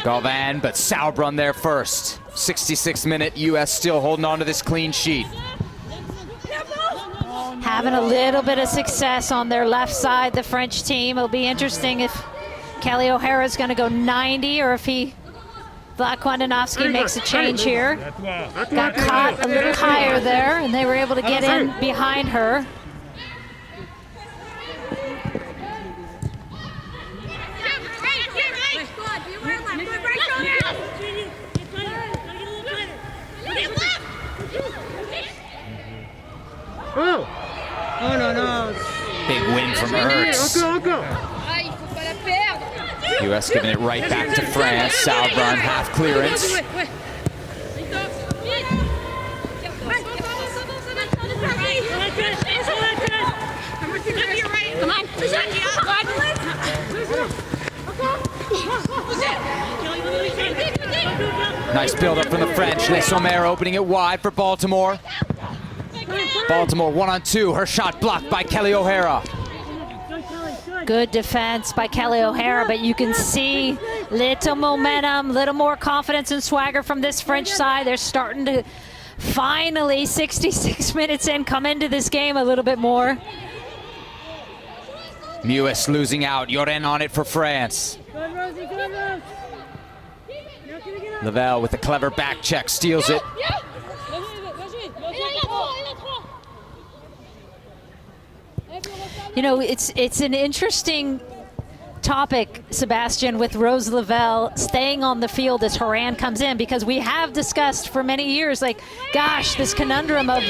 Galvan, but Sauerbrunn there first. 66th minute, U.S. still holding on to this clean sheet. Having a little bit of success on their left side, the French team. It'll be interesting if Kelly O'Hara is going to go 90 or if Vlatko Andonovski makes a change here. Got caught a little higher there, and they were able to get in behind her. Oh no, no. Big win from Ertz. U.S. giving it right back to France. Sauerbrunn, half clearance. Nice build-up from the French. Les Sommer opening it wide for Baltimore. Baltimore 1-on-2. Her shot blocked by Kelly O'Hara. Good defense by Kelly O'Hara, but you can see little momentum, little more confidence and swagger from this French side. They're starting to finally, 66 minutes in, come into this game a little bit more. Mewis losing out. Yoren on it for France. Good, Rosie, good, Rose. Lavelle with a clever back check, steals it. You know, it's an interesting topic, Sebastian, with Rose Lavelle staying on the field as Horan comes in, because we have discussed for many years, like, gosh, this conundrum of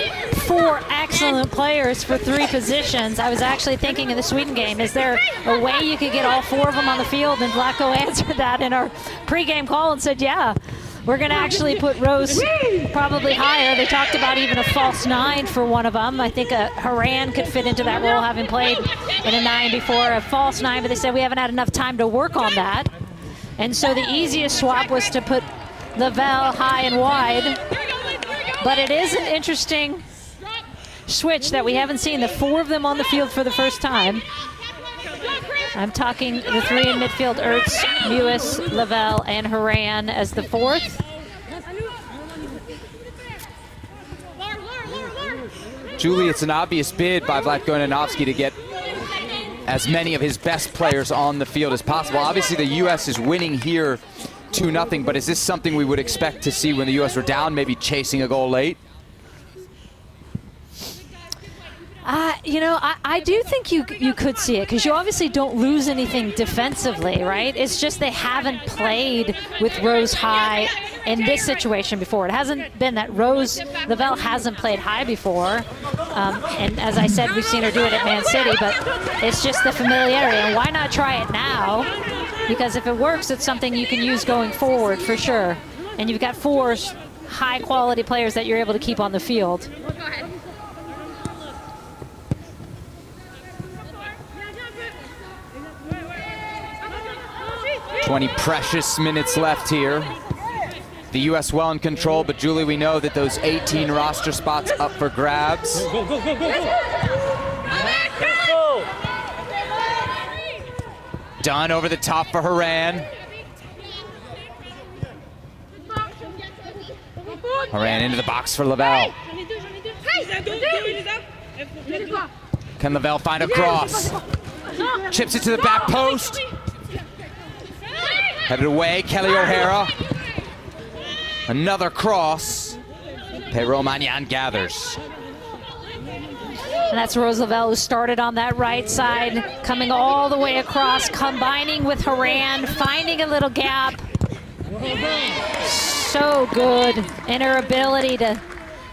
4 excellent players for 3 positions. I was actually thinking in the Sweden game, is there a way you could get all 4 of them on the field? And Vlatko answered that in our pregame call and said, yeah, we're going to actually put Rose probably higher. They talked about even a false 9 for one of them. I think Horan could fit into that role, having played in a 9 before, a false 9, but they said we haven't had enough time to work on that. And so the easiest swap was to put Lavelle high and wide. But it is an interesting switch that we haven't seen, the 4 of them on the field for the first time. I'm talking the 3 in midfield, Ertz, Mewis, Lavelle, and Horan as the 4th. Julie, it's an obvious bid by Vlatko Andonovski to get as many of his best players on the field as possible. Obviously, the U.S. is winning here 2-0, but is this something we would expect to see when the U.S. were down, maybe chasing a goal late? You know, I do think you could see it, because you obviously don't lose anything defensively, right? It's just they haven't played with Rose high in this situation before. It hasn't been that Rose Lavelle hasn't played high before. And as I said, we've seen her do it at Man City, but it's just the familiarity. And why not try it now? Because if it works, it's something you can use going forward for sure. And you've got 4 high-quality players that you're able to keep on the field. 20 precious minutes left here. The U.S. well in control, but Julie, we know that those 18 roster spots up for grabs. Done over the top for Horan. Horan into the box for Lavelle. Can Lavelle find a cross? Chips it to the back post. Headed away, Kelly O'Hara. Another cross. Perrault Magnan gathers. And that's Rose Lavelle, who started on that right side, coming all the way across, combining with Horan, finding a little gap. So good in her ability to,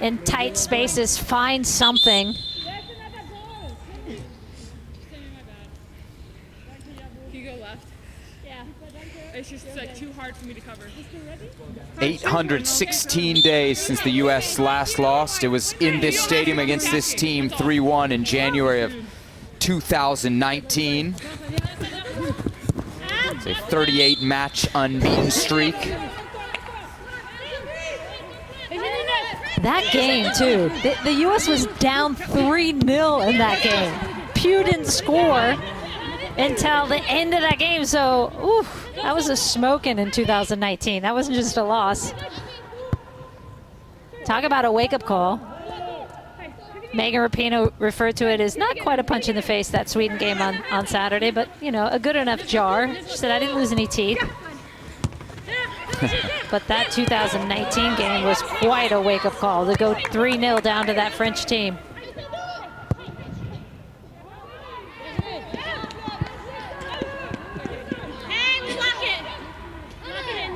in tight spaces, find something. It's just like too hard for me to cover. 816 days since the U.S. last lost. It was in this stadium against this team 3-1 in January of 2019. It's a 38-match unbeaten streak. That game, too. The U.S. was down 3-0 in that game. Pugh didn't score until the end of that game, so oof. That was a smoking in 2019. That wasn't just a loss. Talk about a wake-up call. Megan Rapinoe referred to it as not quite a punch in the face, that Sweden game on Saturday, but, you know, a good enough jar. She said, I didn't lose any teeth. But that 2019 game was quite a wake-up call to go 3-0 down to that French team.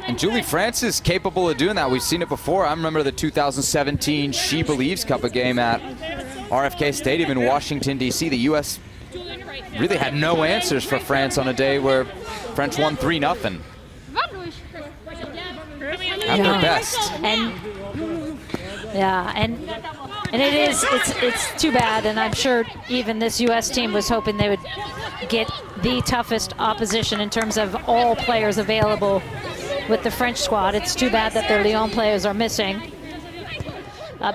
And Julie France is capable of doing that. We've seen it before. I remember the 2017 She Believes Cup game at RFK Stadium in Washington, D.C. The U.S. really had no answers for France on a day where French won 3-0. At their best. And yeah, and it's too bad, and I'm sure even this U.S. team was hoping they would get the toughest opposition in terms of all players available with the French squad. It's too bad that their Lyon players are missing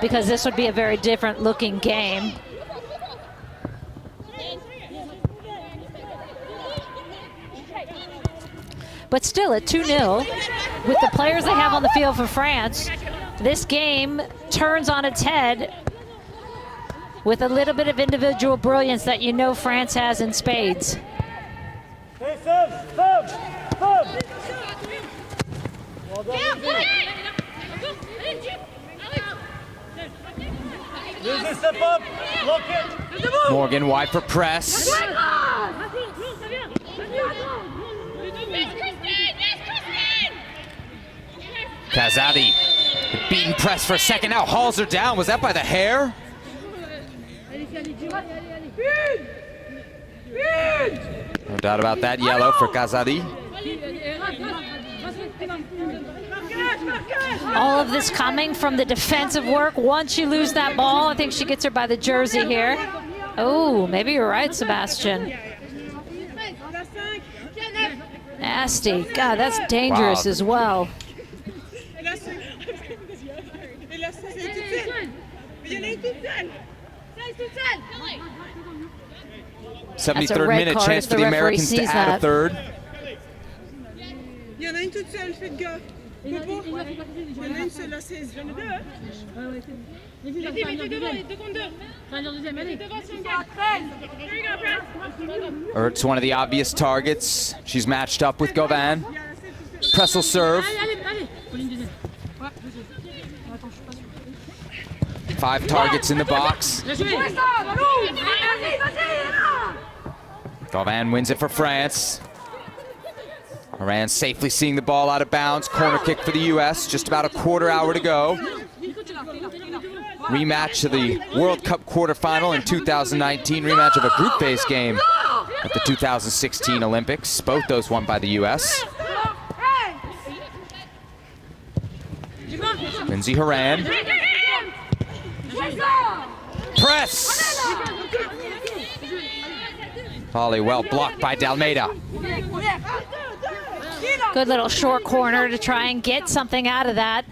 because this would be a very different looking game. But still at 2-0, with the players they have on the field for France, this game turns on its head with a little bit of individual brilliance that you know France has in spades. Hey, Fab! Well done, Lizzie, step up! Lock it! Morgan wide for press. Kazadi, beaten press for a second, now hauls her down. Was that by the hair? No doubt about that, yellow for Kazadi. All of this coming from the defensive work. Once you lose that ball, I think she gets her by the jersey here. Oh, maybe you're right, Sebastian. Nasty. God, that's dangerous as well. 73rd minute, chance for the Americans to add a third. Il y en a une toute seule, faites gaffe. Il y en a une seule, la 16. Il y en a deux, hein? Ertz, one of the obvious targets. She's matched up with Govan. Press will serve. 5 targets in the box. Govan wins it for France. Horan safely seeing the ball out of bounds. Corner kick for the U.S. Just about a quarter hour to go. Rematch of the World Cup quarterfinal in 2019. Rematch of a group phase game at the 2016 Olympics. Both those won by the U.S. Lindsey Horan. Press! Volley well blocked by Dalmeida. Good little short corner to try and get something out of that.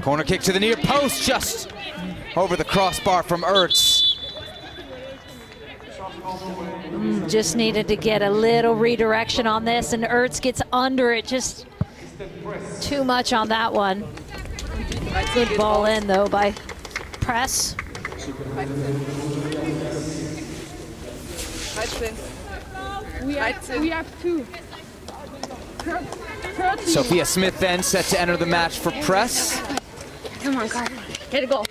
Corner kick to the near post, just over the crossbar from Ertz. Just needed to get a little redirection on this, and Ertz gets under it, just too much on that one. Good ball in though by Press. We have two. Sophia Smith then set to enter the match for Press. Come on, Carter. Get a goal.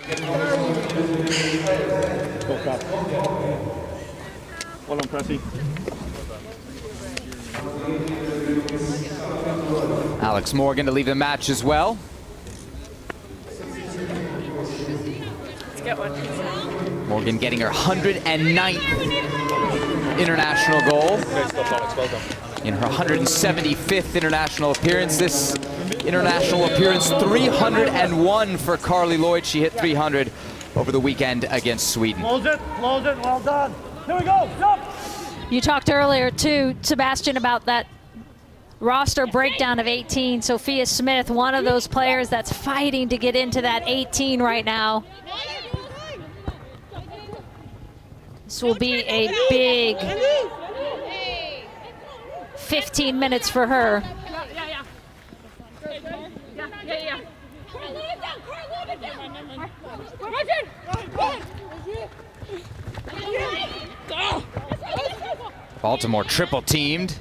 Well done, Pressy. Alex Morgan to leave the match as well. Let's get one. Morgan getting her 109th international goal. In her 175th international appearance. This international appearance 301 for Carly Lloyd. She hit 300 over the weekend against Sweden. Close it, well done. Here we go, jump! You talked earlier too, Sebastian, about that roster breakdown of 18. Sophia Smith, one of those players that's fighting to get into that 18 right now. This will be a big 15 minutes for her. Baltimore triple teamed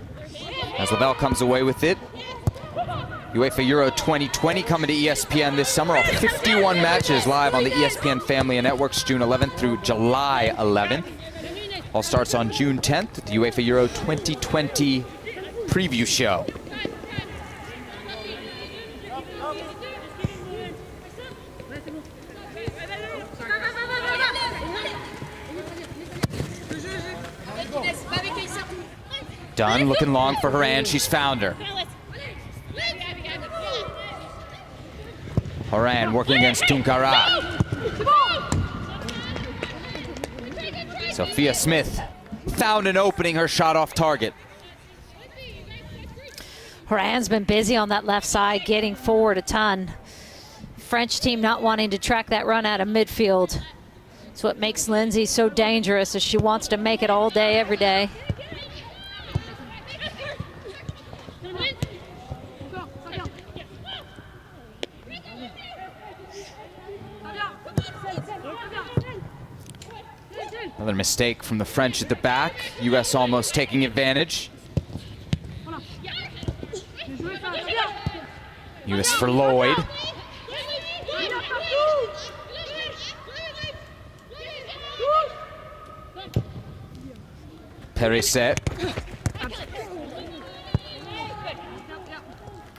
as Lavelle comes away with it. UEFA Euro 2020 coming to ESPN this summer. All 51 matches live on the ESPN family of networks, June 11th through July 11th. All starts on June 10th, the UEFA Euro 2020 preview show. Dunn looking long for Horan. She's found her. Horan working against Tunkara. Sophia Smith found an opening, her shot off target. Horan's been busy on that left side, getting forward a ton. French team not wanting to track that run out of midfield. It's what makes Lindsay so dangerous, as she wants to make it all day, every day. Another mistake from the French at the back. US almost taking advantage. US for Lloyd. Perisset.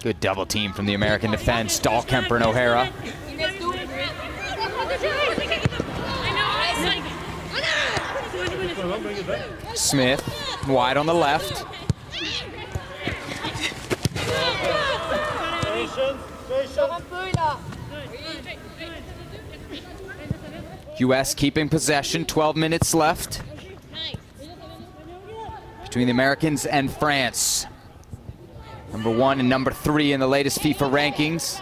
Good double team from the American defense. Dahlkemper and O'Hara. Smith wide on the left. US keeping possession, 12 minutes left between the Americans and France. Number 1 and number 3 in the latest FIFA rankings.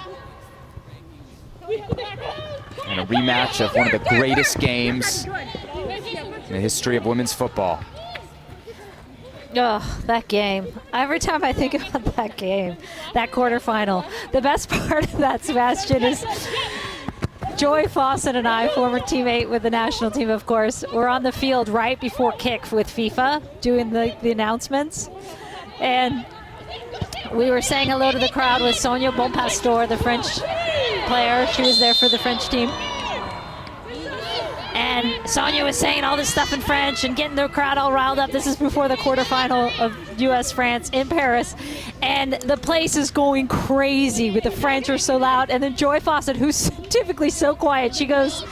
And a rematch of one of the greatest games in the history of women's football. Oh, that game. Every time I think about that game, that quarterfinal, the best part of that, Sebastian, is Joy Fawcett and I, former teammate with the national team, of course, were on the field right before kick with FIFA doing the announcements. And we were saying hello to the crowd with Sonia Bonpastor, the French player. She was there for the French team. And Sonia was saying all this stuff in French and getting the crowd all riled up. This is before the quarterfinal of US-France in Paris. And the place is going crazy with the French are so loud. And then Joy Fawcett, who's typically so quiet, she gets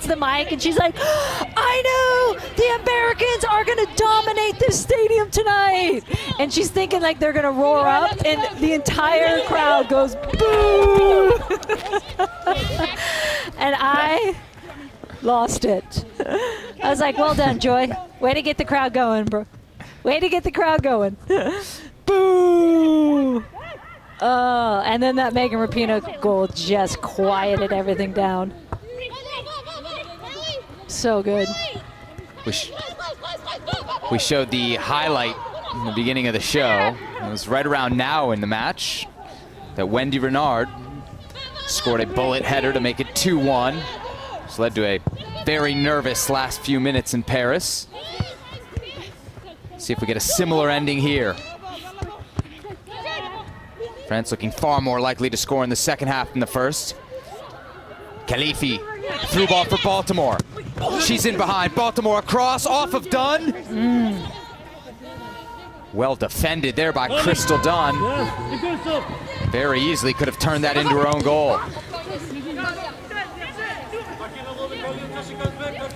the mic and she's like, I know the Americans are going to dominate this stadium tonight. And she's thinking like they're going to roar up, and the entire crowd goes, boo! And I lost it. I was like, well done, Joy. Way to get the crowd going, bro. Way to get the crowd going. Boo! Oh, and then that Megan Rapinoe goal just quieted everything down. So good. We showed the highlight in the beginning of the show. It was right around now in the match that Wendy Renard scored a bullet header to make it 2-1. This led to a very nervous last few minutes in Paris. See if we get a similar ending here. France looking far more likely to score in the second half than the first. Khalifi, through ball for Baltimore. She's in behind. Baltimore across, off of Dunn. Well defended there by Crystal Dunn. Very easily could have turned that into her own goal.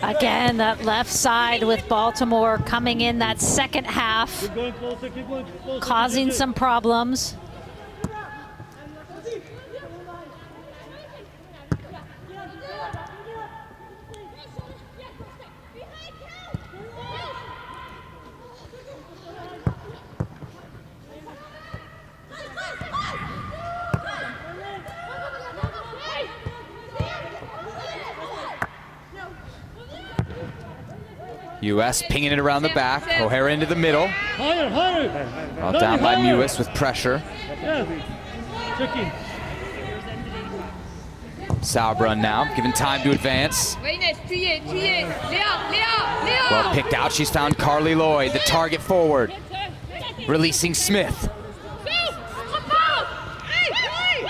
Again, that left side with Baltimore coming in that second half, causing some problems. US pinging it around the back. O'Hara into the middle. Brought down by Mewis with pressure. Sauerbrunn now, given time to advance. Well picked out. She's found Carly Lloyd, the target forward. Releasing Smith.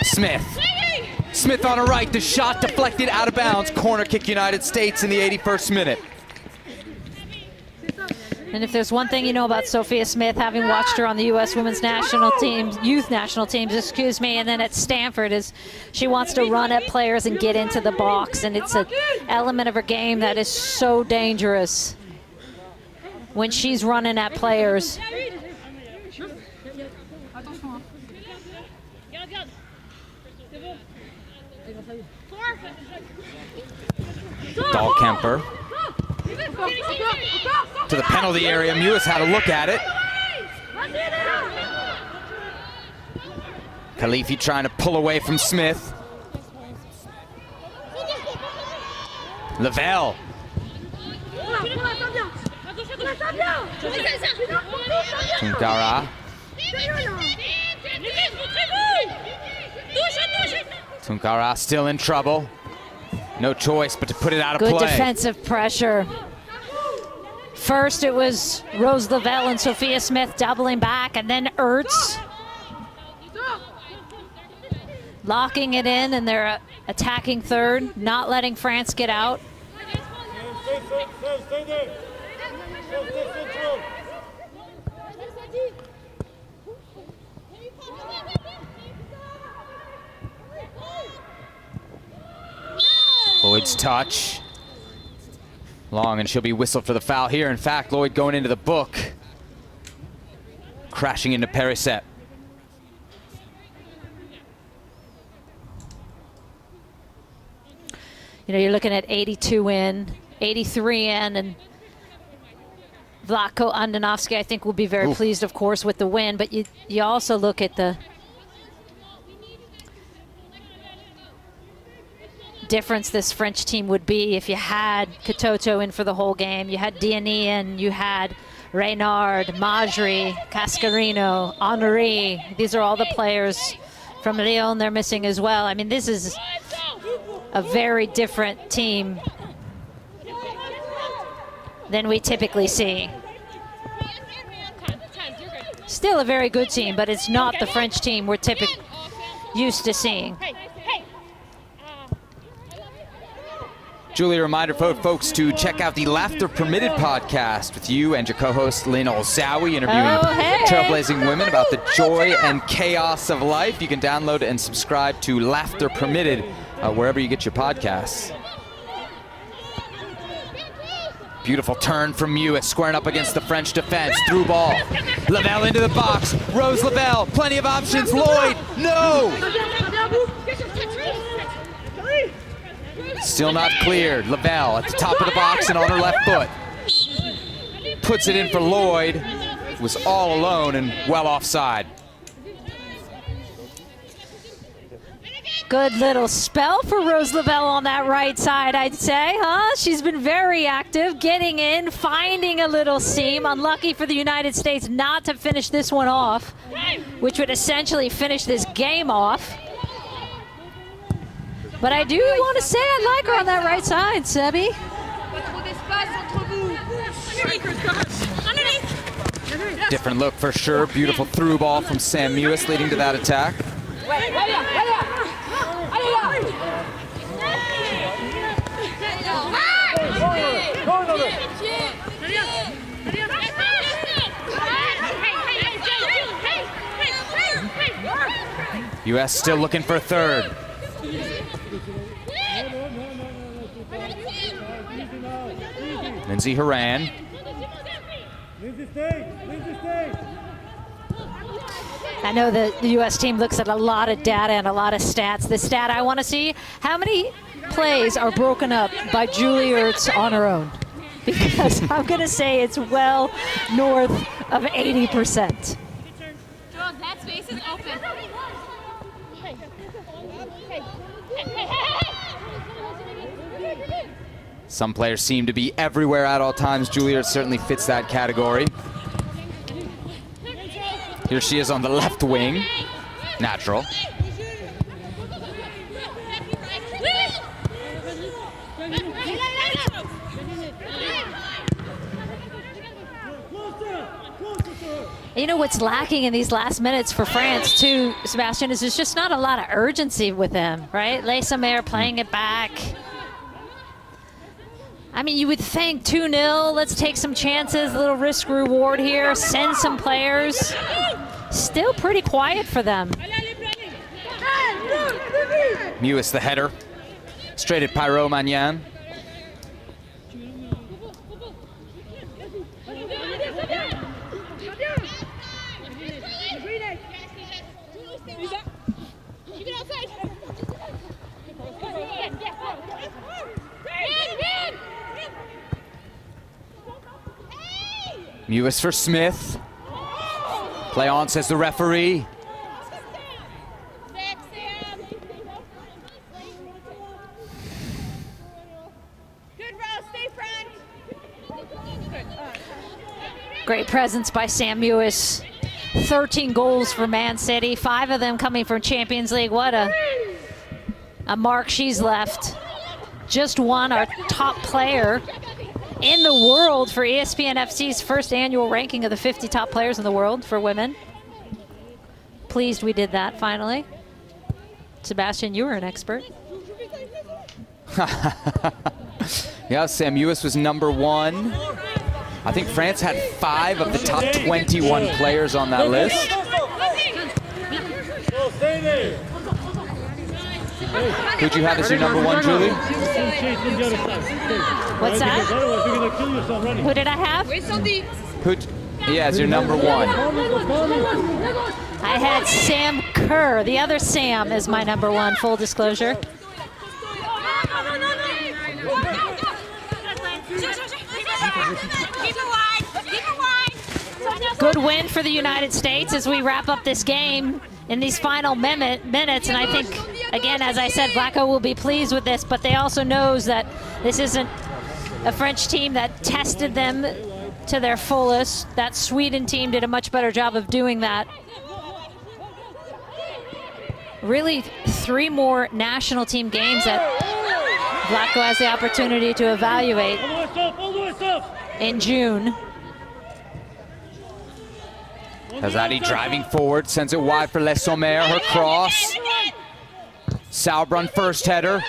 Smith on her right. The shot deflected out of bounds. Corner kick United States in the 81st minute. And if there's one thing you know about Sophia Smith, having watched her on the U.S. women's national teams, youth national teams, excuse me, and then at Stanford, is she wants to run at players and get into the box. And it's an element of her game that is so dangerous when she's running at players. Dahlkemper to the penalty area. Mewis had a look at it. Khalifi trying to pull away from Smith. Lavelle. Tunkara. Tunkara still in trouble. No choice but to put it out of play. Good defensive pressure. First it was Rose Lavelle and Sophia Smith doubling back, and then Ertz locking it in, and they're attacking third, not letting France get out. Lloyd's touch. Long, and she'll be whistled for the foul here. In fact, Lloyd going into the book. Crashing into Perisset. You know, you're looking at 82 in, 83 in, and Vlatko Andonovski, I think, will be very pleased, of course, with the win. But you also look at the difference this French team would be if you had Katoto in for the whole game. You had Diani in, you had Reynard, Majri, Cascarino, Henri. These are all the players from Lyon they're missing as well. I mean, this is a very different team than we typically see. Still a very good team, but it's not the French team we're typically used to seeing. Julie, a reminder for folks to check out the Laughter Permitted podcast with you and your co-host Lynn Olsawi, interviewing trailblazing women about the joy and chaos of life. You can download and subscribe to Laughter Permitted wherever you get your podcasts. Beautiful turn from Mewis, squaring up against the French defense. Through ball. Lavelle into the box. Rose Lavelle, plenty of options. Lloyd, no! Still not cleared. Lavelle at the top of the box and on her left foot. Puts it in for Lloyd. Was all alone and well offside. Good little spell for Rose Lavelle on that right side, I'd say, huh? She's been very active, getting in, finding a little seam. Unlucky for the United States not to finish this one off, which would essentially finish this game off. But I do want to say I like her on that right side, Sebi. Different look for sure. Beautiful through ball from Sam Mewis leading to that attack. U.S. still looking for a third. Lindsay Horan. I know the U.S. team looks at a lot of data and a lot of stats. The stat I want to see, how many plays are broken up by Julie Ertz on her own? Because I'm going to say it's well north of 80%. That space is open. Some players seem to be everywhere at all times. Julie Ertz certainly fits that category. Here she is on the left wing. Natural. You know what's lacking in these last minutes for France too, Sebastian, is there's just not a lot of urgency with them, right? Leyssamer playing it back. I mean, you would think 2-0, let's take some chances, a little risk reward here, send some players. Still pretty quiet for them. Mewis the header. Straight at Pyro Magnan. Mewis for Smith. Play on, says the referee. Great presence by Sam Mewis. 13 goals for Man City, 5 of them coming from Champions League. What a mark she's left. Just won our top player in the world for ESPN FC's first annual ranking of the 50 top players in the world for women. Pleased we did that finally. Sebastian, you were an expert. Yeah, Sam Mewis was #1. I think France had 5 of the top 21 players on that list. Who'd you have as your #1, Julie? What's that? Who did I have? Yeah, as your #1. I had Sam Kerr. The other Sam is my #1, full disclosure. Good win for the United States as we wrap up this game in these final minutes. And I think, again, as I said, Blacko will be pleased with this, but they also knows that this isn't a French team that tested them to their fullest. That Sweden team did a much better job of doing that. Really 3 more national team games that Blacko has the opportunity to evaluate in June. Hazadi driving forward, sends it wide for Le Sommer, her cross. Sauerbrunn first header,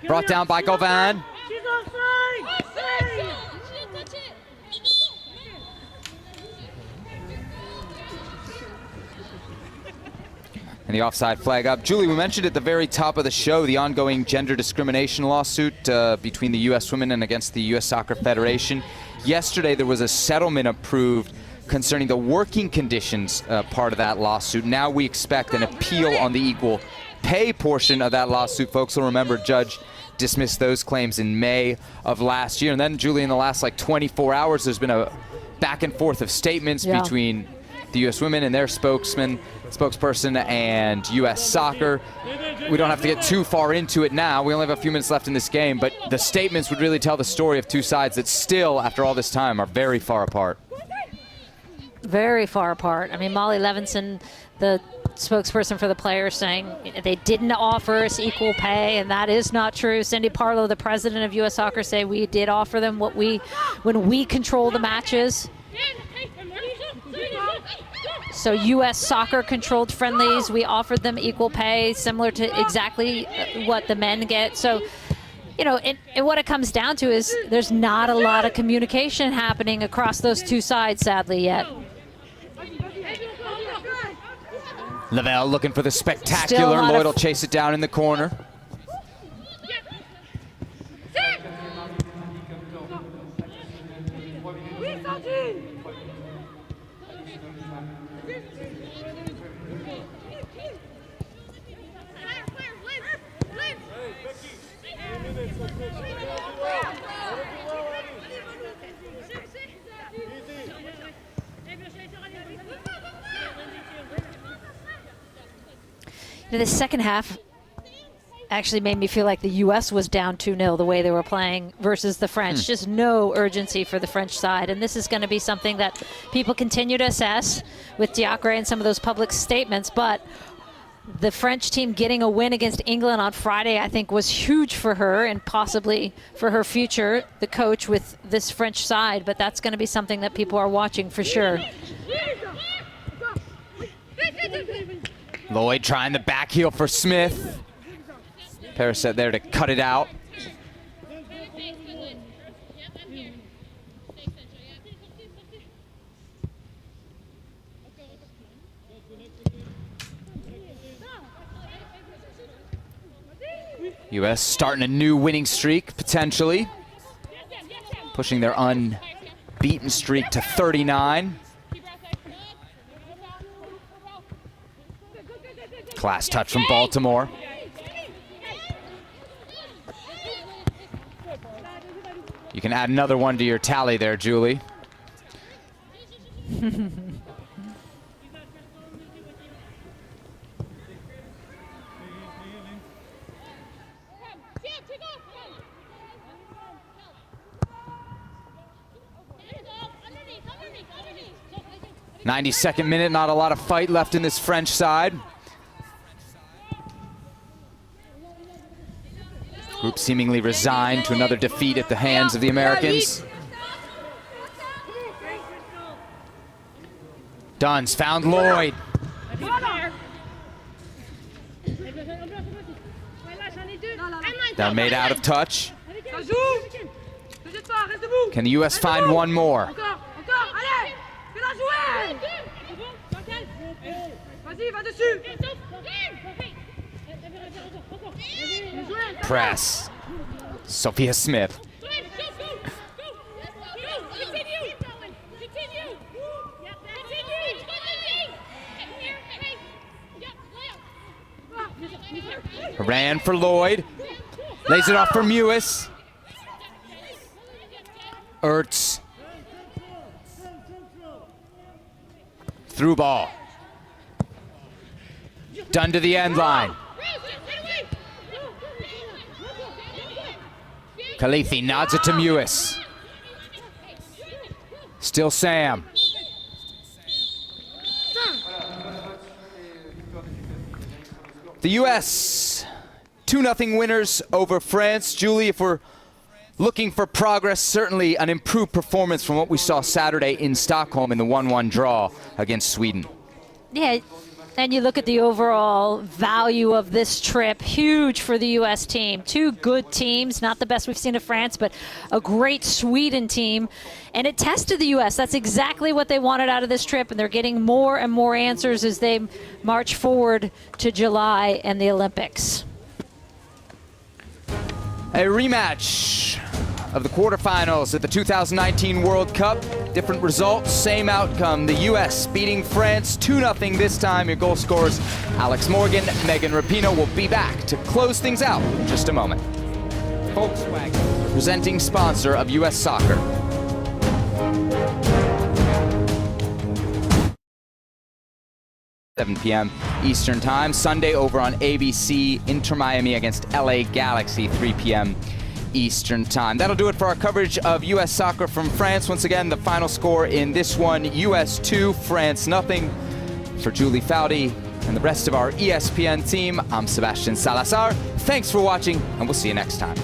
brought down by Gauvin. And the offside flag up. Julie, we mentioned at the very top of the show the ongoing gender discrimination lawsuit between the U.S. women and against the U.S. Soccer Federation. Yesterday there was a settlement approved concerning the working conditions part of that lawsuit. Now we expect an appeal on the equal pay portion of that lawsuit. Folks will remember Judge dismissed those claims in May of last year. And then, Julie, in the last 24 hours, there's been a back and forth of statements between the U.S. women and their spokesperson and U.S. Soccer. We don't have to get too far into it now. We only have a few minutes left in this game, but the statements would really tell the story of two sides that still, after all this time, are very far apart. Very far apart. I mean, Molly Levinson, the spokesperson for the players, saying they didn't offer us equal pay, and that is not true. Cindy Parlow, the president of U.S. Soccer, say we did offer them when we control the matches. So U.S. Soccer controlled friendlies, we offered them equal pay, similar to exactly what the men get. So, you know, and what it comes down to is there's not a lot of communication happening across those two sides, sadly, yet. Lavelle looking for the spectacular. Lloyd will chase it down in the corner. The second half actually made me feel like the U.S. was down 2-0 the way they were playing versus the French. Just no urgency for the French side. And this is going to be something that people continue to assess with Diacre and some of those public statements. But the French team getting a win against England on Friday, I think, was huge for her and possibly for her future, the coach with this French side. But that's going to be something that people are watching for sure. Lloyd trying the back heel for Smith. Paraset there to cut it out. U.S. starting a new winning streak, potentially. Pushing their unbeaten streak to 39. Class touch from Baltimore. You can add another one to your tally there, Julie. Take off. 92nd minute, not a lot of fight left in this French side. Group seemingly resigned to another defeat at the hands of the Americans. Duns found Lloyd. They're made out of touch. Can the U.S. find one more? Press. Sophia Smith. Ran for Lloyd. Lays it off for Mewis. Ertz. Through ball. Done to the end line. Khalifi nods it to Mewis. Still Sam. The U.S. 2-0 winners over France. Julie, if we're looking for progress, certainly an improved performance from what we saw Saturday in Stockholm in the 1-1 draw against Sweden. Yeah, and you look at the overall value of this trip, huge for the U.S. team. Two good teams, not the best we've seen of France, but a great Sweden team. And it tested the U.S. That's exactly what they wanted out of this trip, and they're getting more and more answers as they march forward to July and the Olympics. A rematch of the quarterfinals at the 2019 World Cup. Different results, same outcome. The U.S. beating France 2-0 this time. Your goal scorers, Alex Morgan, Megan Rapinoe, will be back to close things out in just a moment. Volkswagen, presenting sponsor of U.S. Soccer. (7 p.m. Eastern Time. Sunday over on ABC, Inter Miami against LA Galaxy, 3 p.m. Eastern Time. That'll do it for our coverage of U.S. soccer from France. Once again, the final score in this one, U.S. 2, France 0. For Julie Foudy and the rest of our ESPN team, I'm Sebastian Salazar. Thanks for watching, and we'll see you next time.